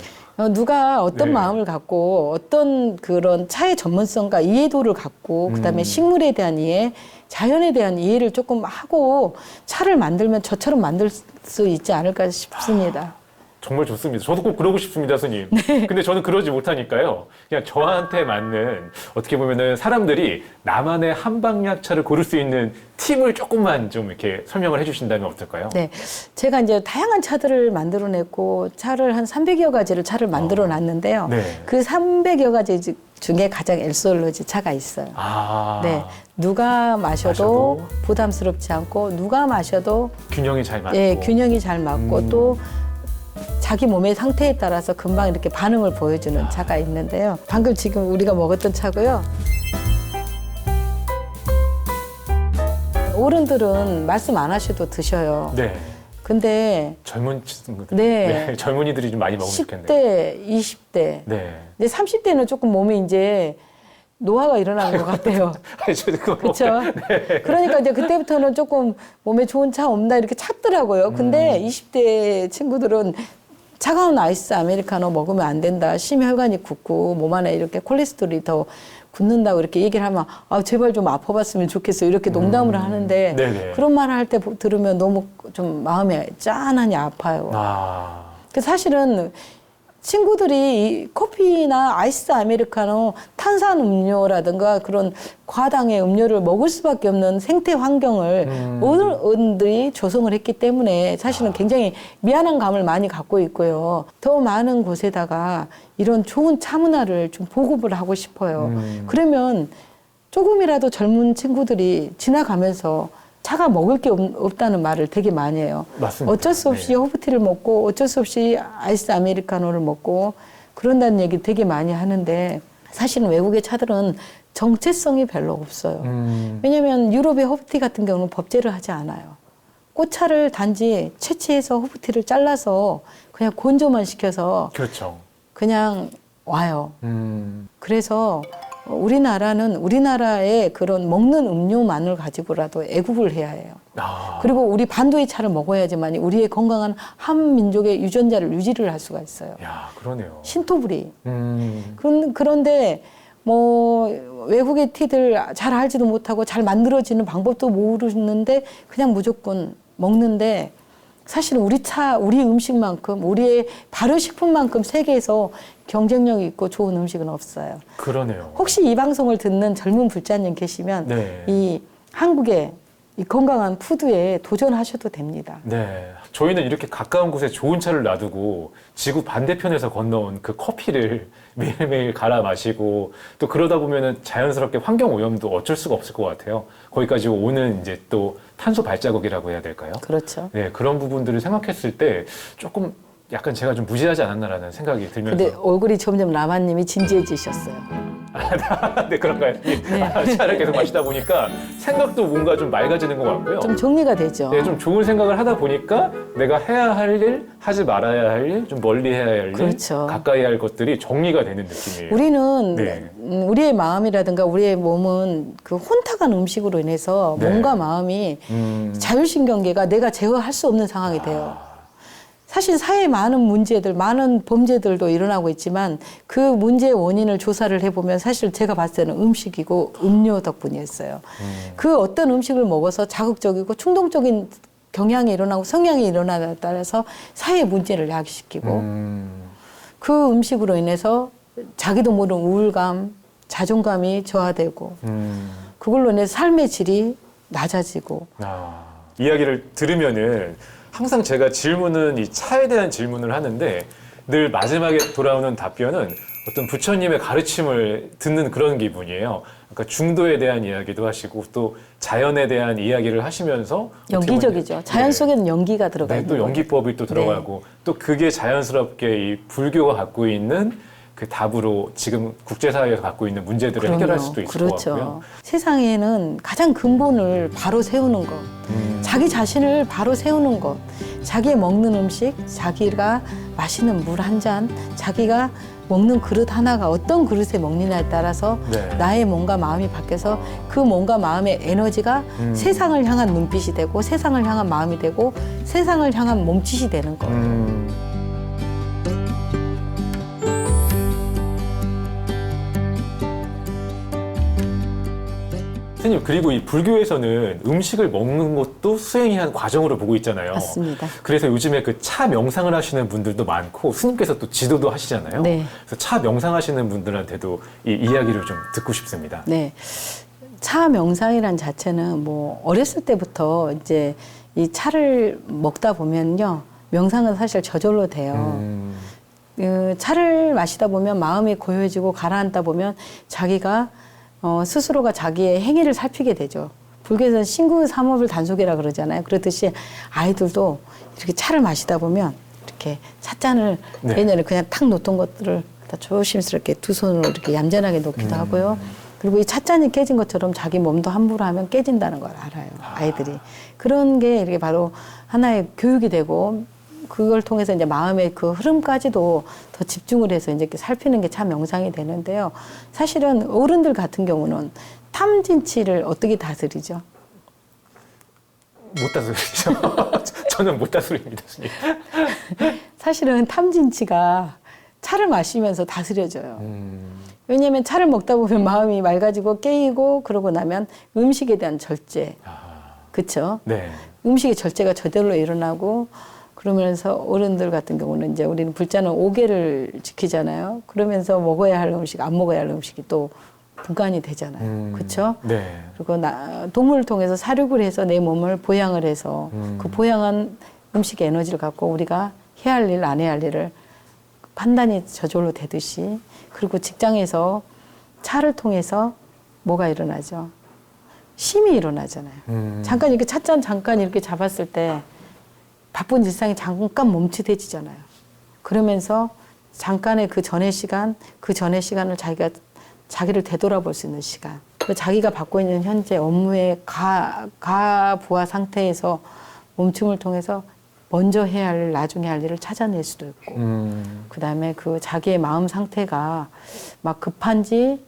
누가 어떤 네. 마음을 갖고 어떤 그런 차의 전문성과 이해도를 갖고 그다음에 식물에 대한 이해, 자연에 대한 이해를 조금 하고 차를 만들면 저처럼 만들 수 있지 않을까 싶습니다. 정말 좋습니다. 저도 꼭 그러고 싶습니다, 스님. 근데 저는 그러지 못하니까요. 그냥 저한테 맞는 어떻게 보면은 사람들이 나만의 한방약차를 고를 수 있는 팁을 조금만 좀 이렇게 설명을 해주신다면 어떨까요? 네, 제가 이제 다양한 차들을 만들어냈고 차를 한 300여 가지를 차를 만들어놨는데요. 네. 그 300여 가지 중에 가장 엘솔로지 차가 있어요. 네, 누가 마셔도 부담스럽지 않고 누가 마셔도 균형이 잘 맞고. 예, 균형이 잘 맞고 또 자기 몸의 상태에 따라서 금방 이렇게 반응을 보여주는 차가 있는데요. 방금 지금 우리가 먹었던 차고요. 어른들은 말씀 안 하셔도 드셔요. 네. 근데 젊은 친구들, 네. 젊은이들이 좀 많이 먹으면 좋겠네요. 10대, 20대, 네. 이제 30대는 조금 몸에 이제 노화가 일어나는 것 같아요. 아니, 저도 그거 그렇죠. 그러니까 이제 그때부터는 조금 몸에 좋은 차 없나 이렇게 찾더라고요. 근데 20대 친구들은 차가운 아이스 아메리카노 먹으면 안 된다. 심혈관이 굳고 몸 안에 이렇게 콜레스테롤이 더 굳는다고 이렇게 얘기를 하면 아 제발 좀 아파봤으면 좋겠어요. 이렇게 농담을 하는데 네네. 그런 말을 할 때 들으면 너무 좀 마음이 짠하니 아파요. 아, 그 사실은 친구들이 이 커피나 아이스 아메리카노, 탄산 음료라든가 그런 과당의 음료를 먹을 수밖에 없는 생태 환경을 어른들이 조성을 했기 때문에 사실은 굉장히 미안한 감을 많이 갖고 있고요. 더 많은 곳에다가 이런 좋은 차 문화를 좀 보급을 하고 싶어요. 그러면 조금이라도 젊은 친구들이 지나가면서 차가 먹을 게 없다는 말을 되게 많이 해요. 맞습니다. 어쩔 수 없이 네. 허브티를 먹고 어쩔 수 없이 아이스 아메리카노를 먹고 그런다는 얘기 되게 많이 하는데 사실은 외국의 차들은 정체성이 별로 없어요. 왜냐하면 유럽의 허브티 같은 경우는 법제를 하지 않아요. 꽃차를 단지 채취해서 허브티를 잘라서 그냥 건조만 시켜서 그렇죠. 그냥 와요. 그래서 우리나라는 우리나라의 그런 먹는 음료만을 가지고라도 애국을 해야 해요. 아, 그리고 우리 반도의 차를 먹어야지만 우리의 건강한 한민족의 유전자를 유지를 할 수가 있어요. 야, 그러네요. 신토부리. 음, 그런데 뭐 외국의 티들 잘 알지도 못하고 잘 만들어지는 방법도 모르는데 그냥 무조건 먹는데 사실 우리 차, 우리 음식만큼 우리의 발효식품만큼 세계에서 경쟁력 있고 좋은 음식은 없어요. 그러네요. 혹시 이 방송을 듣는 젊은 불자님 계시면 네. 이 한국의 이 건강한 푸드에 도전하셔도 됩니다. 네. 저희는 이렇게 가까운 곳에 좋은 차를 놔두고 지구 반대편에서 건너온 그 커피를 매일매일 갈아 마시고 또 그러다 보면은 자연스럽게 환경 오염도 어쩔 수가 없을 것 같아요. 거기까지 오는 이제 또 탄소 발자국이라고 해야 될까요? 그렇죠. 네. 그런 부분들을 생각했을 때 조금 약간 제가 좀 무지하지 않았나라는 생각이 들면서. 근데 얼굴이 점점 라마님이 진지해지셨어요. 네, 그런가요? 차를 계속 마시다 보니까 생각도 뭔가 좀 맑아지는 것 같고요. 좀 정리가 되죠. 네, 좀 좋은 생각을 하다 보니까 내가 해야 할 일, 하지 말아야 할 일, 좀 멀리 해야 할 일, 그렇죠. 가까이 할 것들이 정리가 되는 느낌이에요. 우리는 네. 우리의 마음이라든가 우리의 몸은 그 혼탁한 음식으로 인해서 네. 몸과 마음이 자율신경계가 내가 제어할 수 없는 상황이 돼요. 사실 사회에 많은 문제들, 많은 범죄들도 일어나고 있지만 그 문제의 원인을 조사를 해보면 사실 제가 봤을 때는 음식이고 음료 덕분이었어요. 그 어떤 음식을 먹어서 자극적이고 충동적인 경향이 일어나고 성향이 일어나에 따라서 사회 문제를 야기시키고 그 음식으로 인해서 자기도 모르는 우울감, 자존감이 저하되고 그걸로 인해서 삶의 질이 낮아지고 이야기를 들으면은 항상 제가 질문은 이 차에 대한 질문을 하는데 늘 마지막에 돌아오는 답변은 어떤 부처님의 가르침을 듣는 그런 기분이에요. 그러니까 중도에 대한 이야기도 하시고 또 자연에 대한 이야기를 하시면서 연기적이죠. 자연 속에는 연기가 들어가 네, 있는 또 연기법이 또 들어가고 또 그게 자연스럽게 이 불교가 갖고 있는 그 답으로 지금 국제사회에서 갖고 있는 문제들을 그럼요. 해결할 수도 있을 그렇죠. 것 같고요. 세상에는 가장 근본을 바로 세우는 것, 자기 자신을 바로 세우는 것, 자기의 먹는 음식, 자기가 마시는 물 한 잔, 자기가 먹는 그릇 하나가 어떤 그릇에 먹느냐에 따라서 네. 나의 몸과 마음이 바뀌어서 그 몸과 마음의 에너지가 세상을 향한 눈빛이 되고 세상을 향한 마음이 되고 세상을 향한 몸짓이 되는 거예요. 선생님, 그리고 이 불교에서는 음식을 먹는 것도 수행이 한 과정으로 보고 있잖아요. 맞습니다. 그래서 요즘에 그 차 명상을 하시는 분들도 많고 스님께서 또 지도도 하시잖아요. 네. 그래서 차 명상하시는 분들한테도 이 이야기를 좀 듣고 싶습니다. 네. 차 명상이란 자체는 뭐 어렸을 때부터 이제 이 차를 먹다 보면요. 명상은 사실 저절로 돼요. 차를 마시다 보면 마음이 고요해지고 가라앉다 보면 자기가 스스로가 자기의 행위를 살피게 되죠. 불교에서는 신구삼업을 단속이라 그러잖아요. 그렇듯이 아이들도 이렇게 차를 마시다 보면 이렇게 찻잔을 네. 예전에 그냥 탁 놓던 것들을 다 조심스럽게 두 손으로 이렇게 얌전하게 놓기도 하고요. 그리고 이 찻잔이 깨진 것처럼 자기 몸도 함부로 하면 깨진다는 걸 알아요. 아이들이. 그런 게 이렇게 바로 하나의 교육이 되고 그걸 통해서 이제 마음의 그 흐름까지도 더 집중을 해서 이제 이렇게 살피는 게 참 명상이 되는데요. 사실은 어른들 같은 경우는 탐진치를 어떻게 다스리죠? 못 다스리죠. 저는 못 다스립니다, 스님. 사실은 탐진치가 차를 마시면서 다스려져요. 왜냐하면 차를 먹다 보면 마음이 맑아지고 깨이고 그러고 나면 음식에 대한 절제, 그렇죠? 네. 음식의 절제가 저절로 일어나고 그러면서 어른들 같은 경우는 이제 우리는 불자는 5개를 지키잖아요. 그러면서 먹어야 할 음식, 안 먹어야 할 음식이 또 분간이 되잖아요. 그렇죠? 네. 그리고 동물을 통해서 사육을 해서 내 몸을 보양을 해서 그 보양한 음식의 에너지를 갖고 우리가 해야 할 일, 안 해야 할 일을 판단이 저절로 되듯이 그리고 직장에서 차를 통해서 뭐가 일어나죠? 쉼이 일어나잖아요. 잠깐 이렇게 찻잔 잠깐 이렇게 잡았을 때 바쁜 일상이 잠깐 멈칫해지잖아요. 그러면서 잠깐의 그 전의 시간, 그 전의 시간을 자기를 되돌아볼 수 있는 시간. 자기가 받고 있는 현재 업무의 가부하 상태에서 멈춤을 통해서 먼저 해야 할 일, 나중에 할 일을 찾아낼 수도 있고, 그 다음에 그 자기의 마음 상태가 막 급한지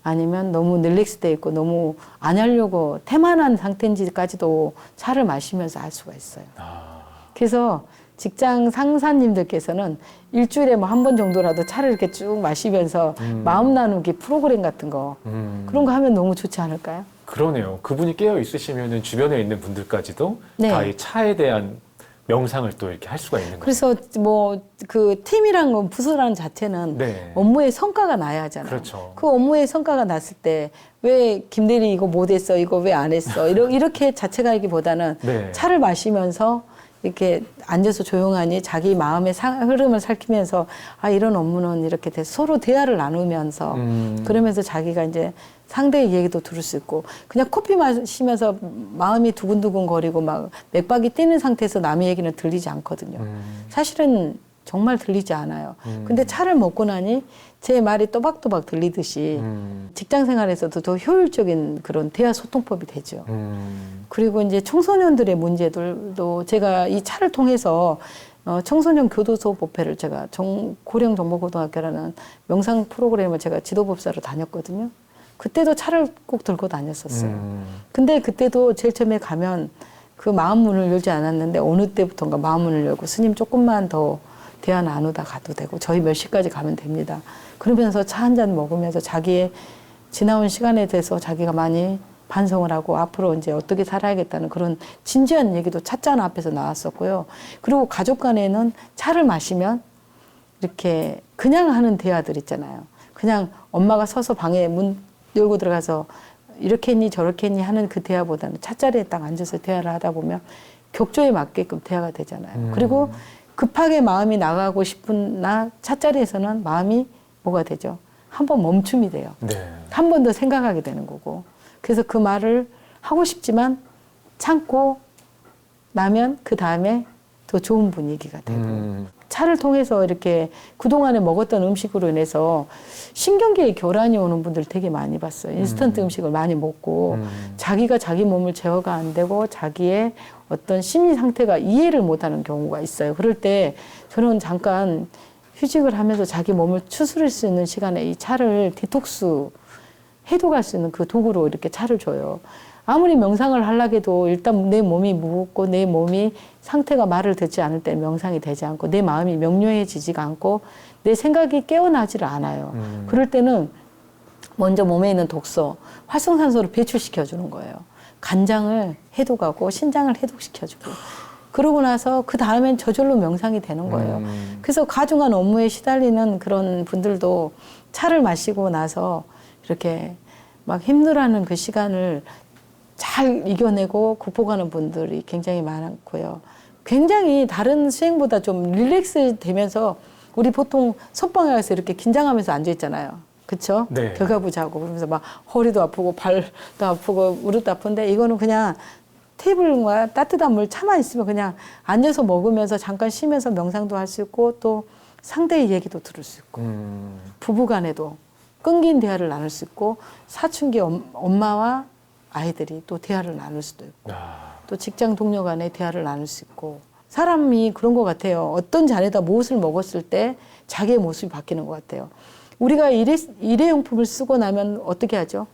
아니면 너무 릴렉스돼 있고 너무 안 하려고 태만한 상태인지까지도 차를 마시면서 알 수가 있어요. 그래서 직장 상사님들께서는 일주일에 뭐 한 번 정도라도 차를 이렇게 쭉 마시면서 마음 나누기 프로그램 같은 거 그런 거 하면 너무 좋지 않을까요? 그러네요. 그분이 깨어 있으시면은 주변에 있는 분들까지도 네. 다 이 차에 대한 명상을 또 이렇게 할 수가 있는 거예요. 그래서 뭐 그 팀이란 건 부서라는 자체는 네. 업무의 성과가 나야 하잖아요. 그렇죠. 그 업무의 성과가 났을 때 왜 김대리 이거 못했어, 이거 왜 안 했어 이렇게 자책하기보다는 네. 차를 마시면서 이렇게 앉아서 조용하니 자기 마음의 흐름을 살피면서 아 이런 업무는 이렇게 서로 대화를 나누면서 그러면서 자기가 이제 상대의 얘기도 들을 수 있고 그냥 커피 마시면서 마음이 두근두근 거리고 막 맥박이 뛰는 상태에서 남의 얘기는 들리지 않거든요. 사실은 정말 들리지 않아요. 근데 차를 먹고 나니 제 말이 또박또박 들리듯이 직장 생활에서도 더 효율적인 그런 대화 소통법이 되죠. 그리고 이제 청소년들의 문제들도 제가 이 차를 통해서 청소년 교도소 법회를 제가 고령정보고등학교라는 명상 프로그램을 제가 지도법사로 다녔거든요. 그때도 차를 꼭 들고 다녔었어요. 근데 그때도 제일 처음에 가면 그 마음문을 열지 않았는데 어느 때부터인가 마음문을 열고 스님 조금만 더 대화 나누다 가도 되고 저희 몇 시까지 가면 됩니다. 그러면서 차 한 잔 먹으면서 자기의 지나온 시간에 대해서 자기가 많이 반성을 하고 앞으로 이제 어떻게 살아야겠다는 그런 진지한 얘기도 찻잔 앞에서 나왔었고요. 그리고 가족 간에는 차를 마시면 이렇게 그냥 하는 대화들 있잖아요. 그냥 엄마가 서서 방에 문 열고 들어가서 이렇게 했니 저렇게 했니 하는 그 대화보다는 찻자리에 딱 앉아서 대화를 하다 보면 격조에 맞게끔 대화가 되잖아요. 그리고 급하게 마음이 나가고 싶은 찻자리에서는 마음이 뭐가 되죠? 한번 멈춤이 돼요. 네. 한 번 더 생각하게 되는 거고. 그래서 그 말을 하고 싶지만 참고 나면 그 다음에 더 좋은 분위기가 되고. 차를 통해서 이렇게 그동안에 먹었던 음식으로 인해서 신경계에 교란이 오는 분들 되게 많이 봤어요. 인스턴트 음식을 많이 먹고 자기가 자기 몸을 제어가 안 되고 자기의 어떤 심리 상태가 이해를 못하는 경우가 있어요. 그럴 때 저는 잠깐 휴직을 하면서 자기 몸을 추스릴 수 있는 시간에 이 차를 디톡스 해독할 수 있는 그 도구로 이렇게 차를 줘요. 아무리 명상을 하려고 해도 일단 내 몸이 무겁고 내 몸이 상태가 말을 듣지 않을 때 명상이 되지 않고 내 마음이 명료해지지가 않고 내 생각이 깨어나지를 않아요. 그럴 때는 먼저 몸에 있는 독소, 활성산소를 배출시켜 주는 거예요. 간장을 해독하고 신장을 해독시켜주고 그러고 나서 그 다음엔 저절로 명상이 되는 거예요. 그래서 가중한 업무에 시달리는 그런 분들도 차를 마시고 나서 이렇게 막 힘들어하는 그 시간을 잘 이겨내고 극복하는 분들이 굉장히 많고요. 굉장히 다른 수행보다 좀 릴렉스 되면서 우리 보통 선방에 가서 이렇게 긴장하면서 앉아 있잖아요. 그쵸? 네. 벽화부 자고 그러면서 막 허리도 아프고 발도 아프고 무릎도 아픈데 이거는 그냥 테이블과 따뜻한 물 참아 있으면 그냥 앉아서 먹으면서 잠깐 쉬면서 명상도 할 수 있고 또 상대의 얘기도 들을 수 있고 부부 간에도 끊긴 대화를 나눌 수 있고 사춘기 엄마와 아이들이 또 대화를 나눌 수도 있고 또 직장 동료 간의 대화를 나눌 수 있고 사람이 그런 것 같아요. 어떤 잔에다 무엇을 먹었을 때 자기의 모습이 바뀌는 것 같아요. 우리가 일회용품을 쓰고 나면 어떻게 하죠?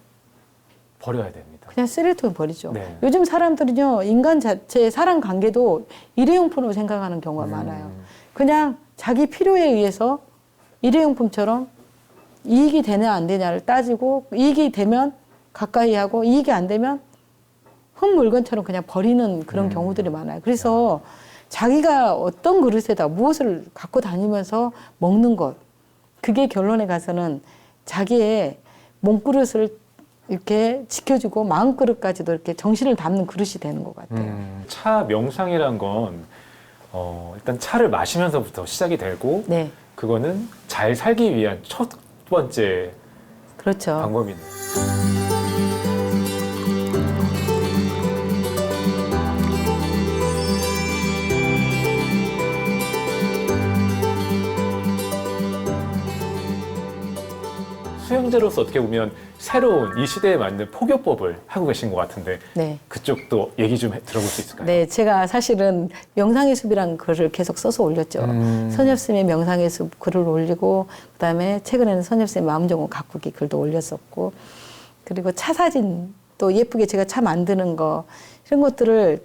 버려야 됩니다. 그냥 쓰레기통에 버리죠. 네. 요즘 사람들은요, 인간 자체의 사람 관계도 일회용품으로 생각하는 경우가 많아요. 그냥 자기 필요에 의해서 일회용품처럼 이익이 되냐 안 되냐를 따지고 이익이 되면 가까이 하고 이익이 안 되면 흠 물건처럼 그냥 버리는 그런 경우들이 많아요. 그래서 자기가 어떤 그릇에다 무엇을 갖고 다니면서 먹는 것, 그게 결론에 가서는 자기의 몸그릇을 이렇게 지켜주고 마음그릇까지도 이렇게 정신을 담는 그릇이 되는 것 같아요. 차 명상이란 건 일단 차를 마시면서부터 시작이 되고 네, 그거는 잘 살기 위한 첫 번째 그렇죠. 방법이네요. 수영자로서 어떻게 보면 새로운 이 시대에 맞는 포교법을 하고 계신 것 같은데 네. 그쪽도 얘기 좀 들어볼 수 있을까요? 네, 제가 사실은 명상의 숲이라는 글을 계속 써서 올렸죠. 선엽스님의 명상의 숲 글을 올리고 그다음에 최근에는 선엽스님의 마음정원 가꾸기 글도 올렸었고 그리고 차 사진 또 예쁘게 제가 차 만드는 거 이런 것들을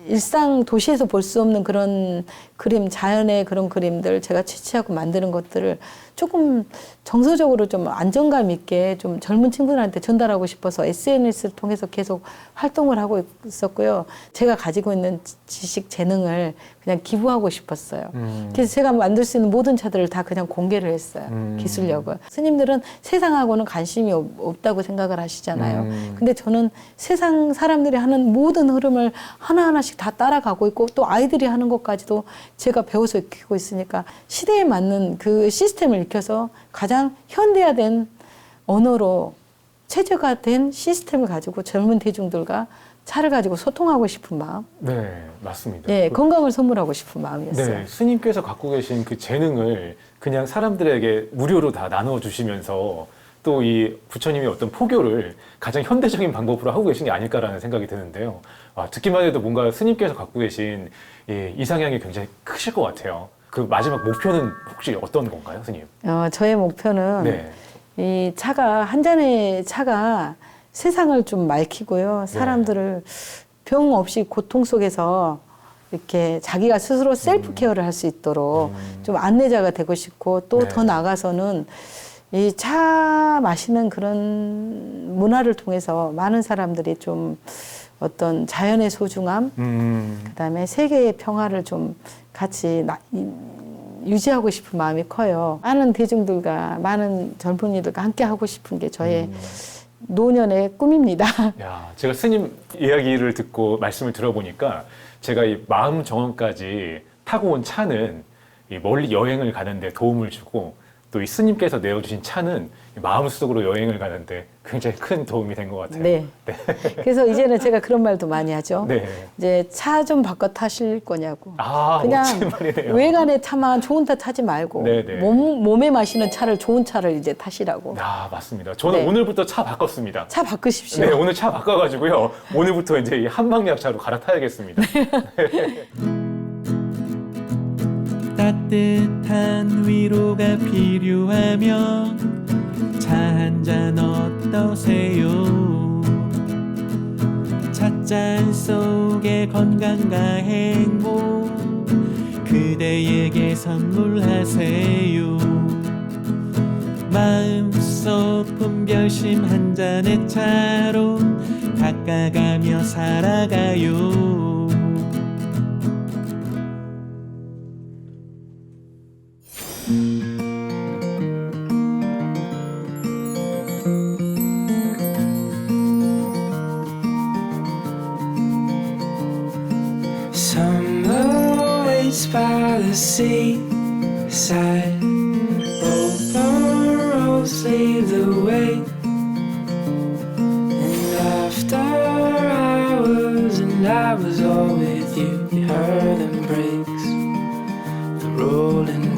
일상 도시에서 볼 수 없는 그런 그림, 자연의 그런 그림들 제가 취재하고 만드는 것들을 조금 정서적으로 좀 안정감 있게 좀 젊은 친구들한테 전달하고 싶어서 SNS를 통해서 계속 활동을 하고 있었고요. 제가 가지고 있는 지식, 재능을 그냥 기부하고 싶었어요. 그래서 제가 만들 수 있는 모든 차들을 다 그냥 공개를 했어요. 기술력을. 스님들은 세상하고는 관심이 없다고 생각을 하시잖아요. 근데 저는 세상 사람들이 하는 모든 흐름을 하나하나씩 다 따라가고 있고 또 아이들이 하는 것까지도 제가 배워서 익히고 있으니까 시대에 맞는 그 시스템을 익혀서 가장 현대화된 언어로 최적화된 시스템을 가지고 젊은 대중들과 차를 가지고 소통하고 싶은 마음. 네, 맞습니다. 네, 건강을 선물하고 싶은 마음이었어요. 네, 스님께서 갖고 계신 그 재능을 그냥 사람들에게 무료로 다 나눠주시면서 또 이 부처님의 어떤 포교를 가장 현대적인 방법으로 하고 계신 게 아닐까라는 생각이 드는데요. 듣기만 해도 뭔가 스님께서 갖고 계신 이 이상향이 굉장히 크실 것 같아요. 그 마지막 목표는 혹시 어떤 건가요, 스님? 저의 목표는 네. 이 차가 한 잔의 차가 세상을 좀 맑히고요. 사람들을 병 없이 고통 속에서 이렇게 자기가 스스로 셀프 케어를 할 수 있도록 좀 안내자가 되고 싶고 또 더 나아가서는 이 차 마시는 그런 문화를 통해서 많은 사람들이 좀 어떤 자연의 소중함, 그다음에 세계의 평화를 좀 같이 유지하고 싶은 마음이 커요. 많은 대중들과 많은 젊은이들과 함께 하고 싶은 게 저의 노년의 꿈입니다. 야, 제가 스님 이야기를 듣고 말씀을 들어보니까 제가 이 마음 정원까지 타고 온 차는 이 멀리 여행을 가는데 도움을 주고 또 이 스님께서 내어주신 차는 마음속으로 여행을 가는데 굉장히 큰 도움이 된 것 같아요. 네. 그래서 이제는 제가 그런 말도 많이 하죠. 네. 이제 차 좀 바꿔 타실 거냐고. 그냥 멋진 말이네요. 외관에 차만 좋은 차 타지 말고 네네. 몸에 마시는 차를 좋은 차를 이제 타시라고. 맞습니다. 저는 오늘부터 차 바꿨습니다. 차 바꾸십시오. 네, 오늘 차 바꿔가지고요. 오늘부터 이제 이 한방약차로 갈아타야겠습니다. 따뜻한 위로가 필요하면 차 한 잔 어떠세요? 찻잔 속의 건강과 행복 그대에게 선물하세요. 마음속 분별심 한 잔의 차로 닦아가며 살아가요. Summer waits by the seaside. Open roads lead the way. And after hours and hours all with you, you heard them brakes, the rolling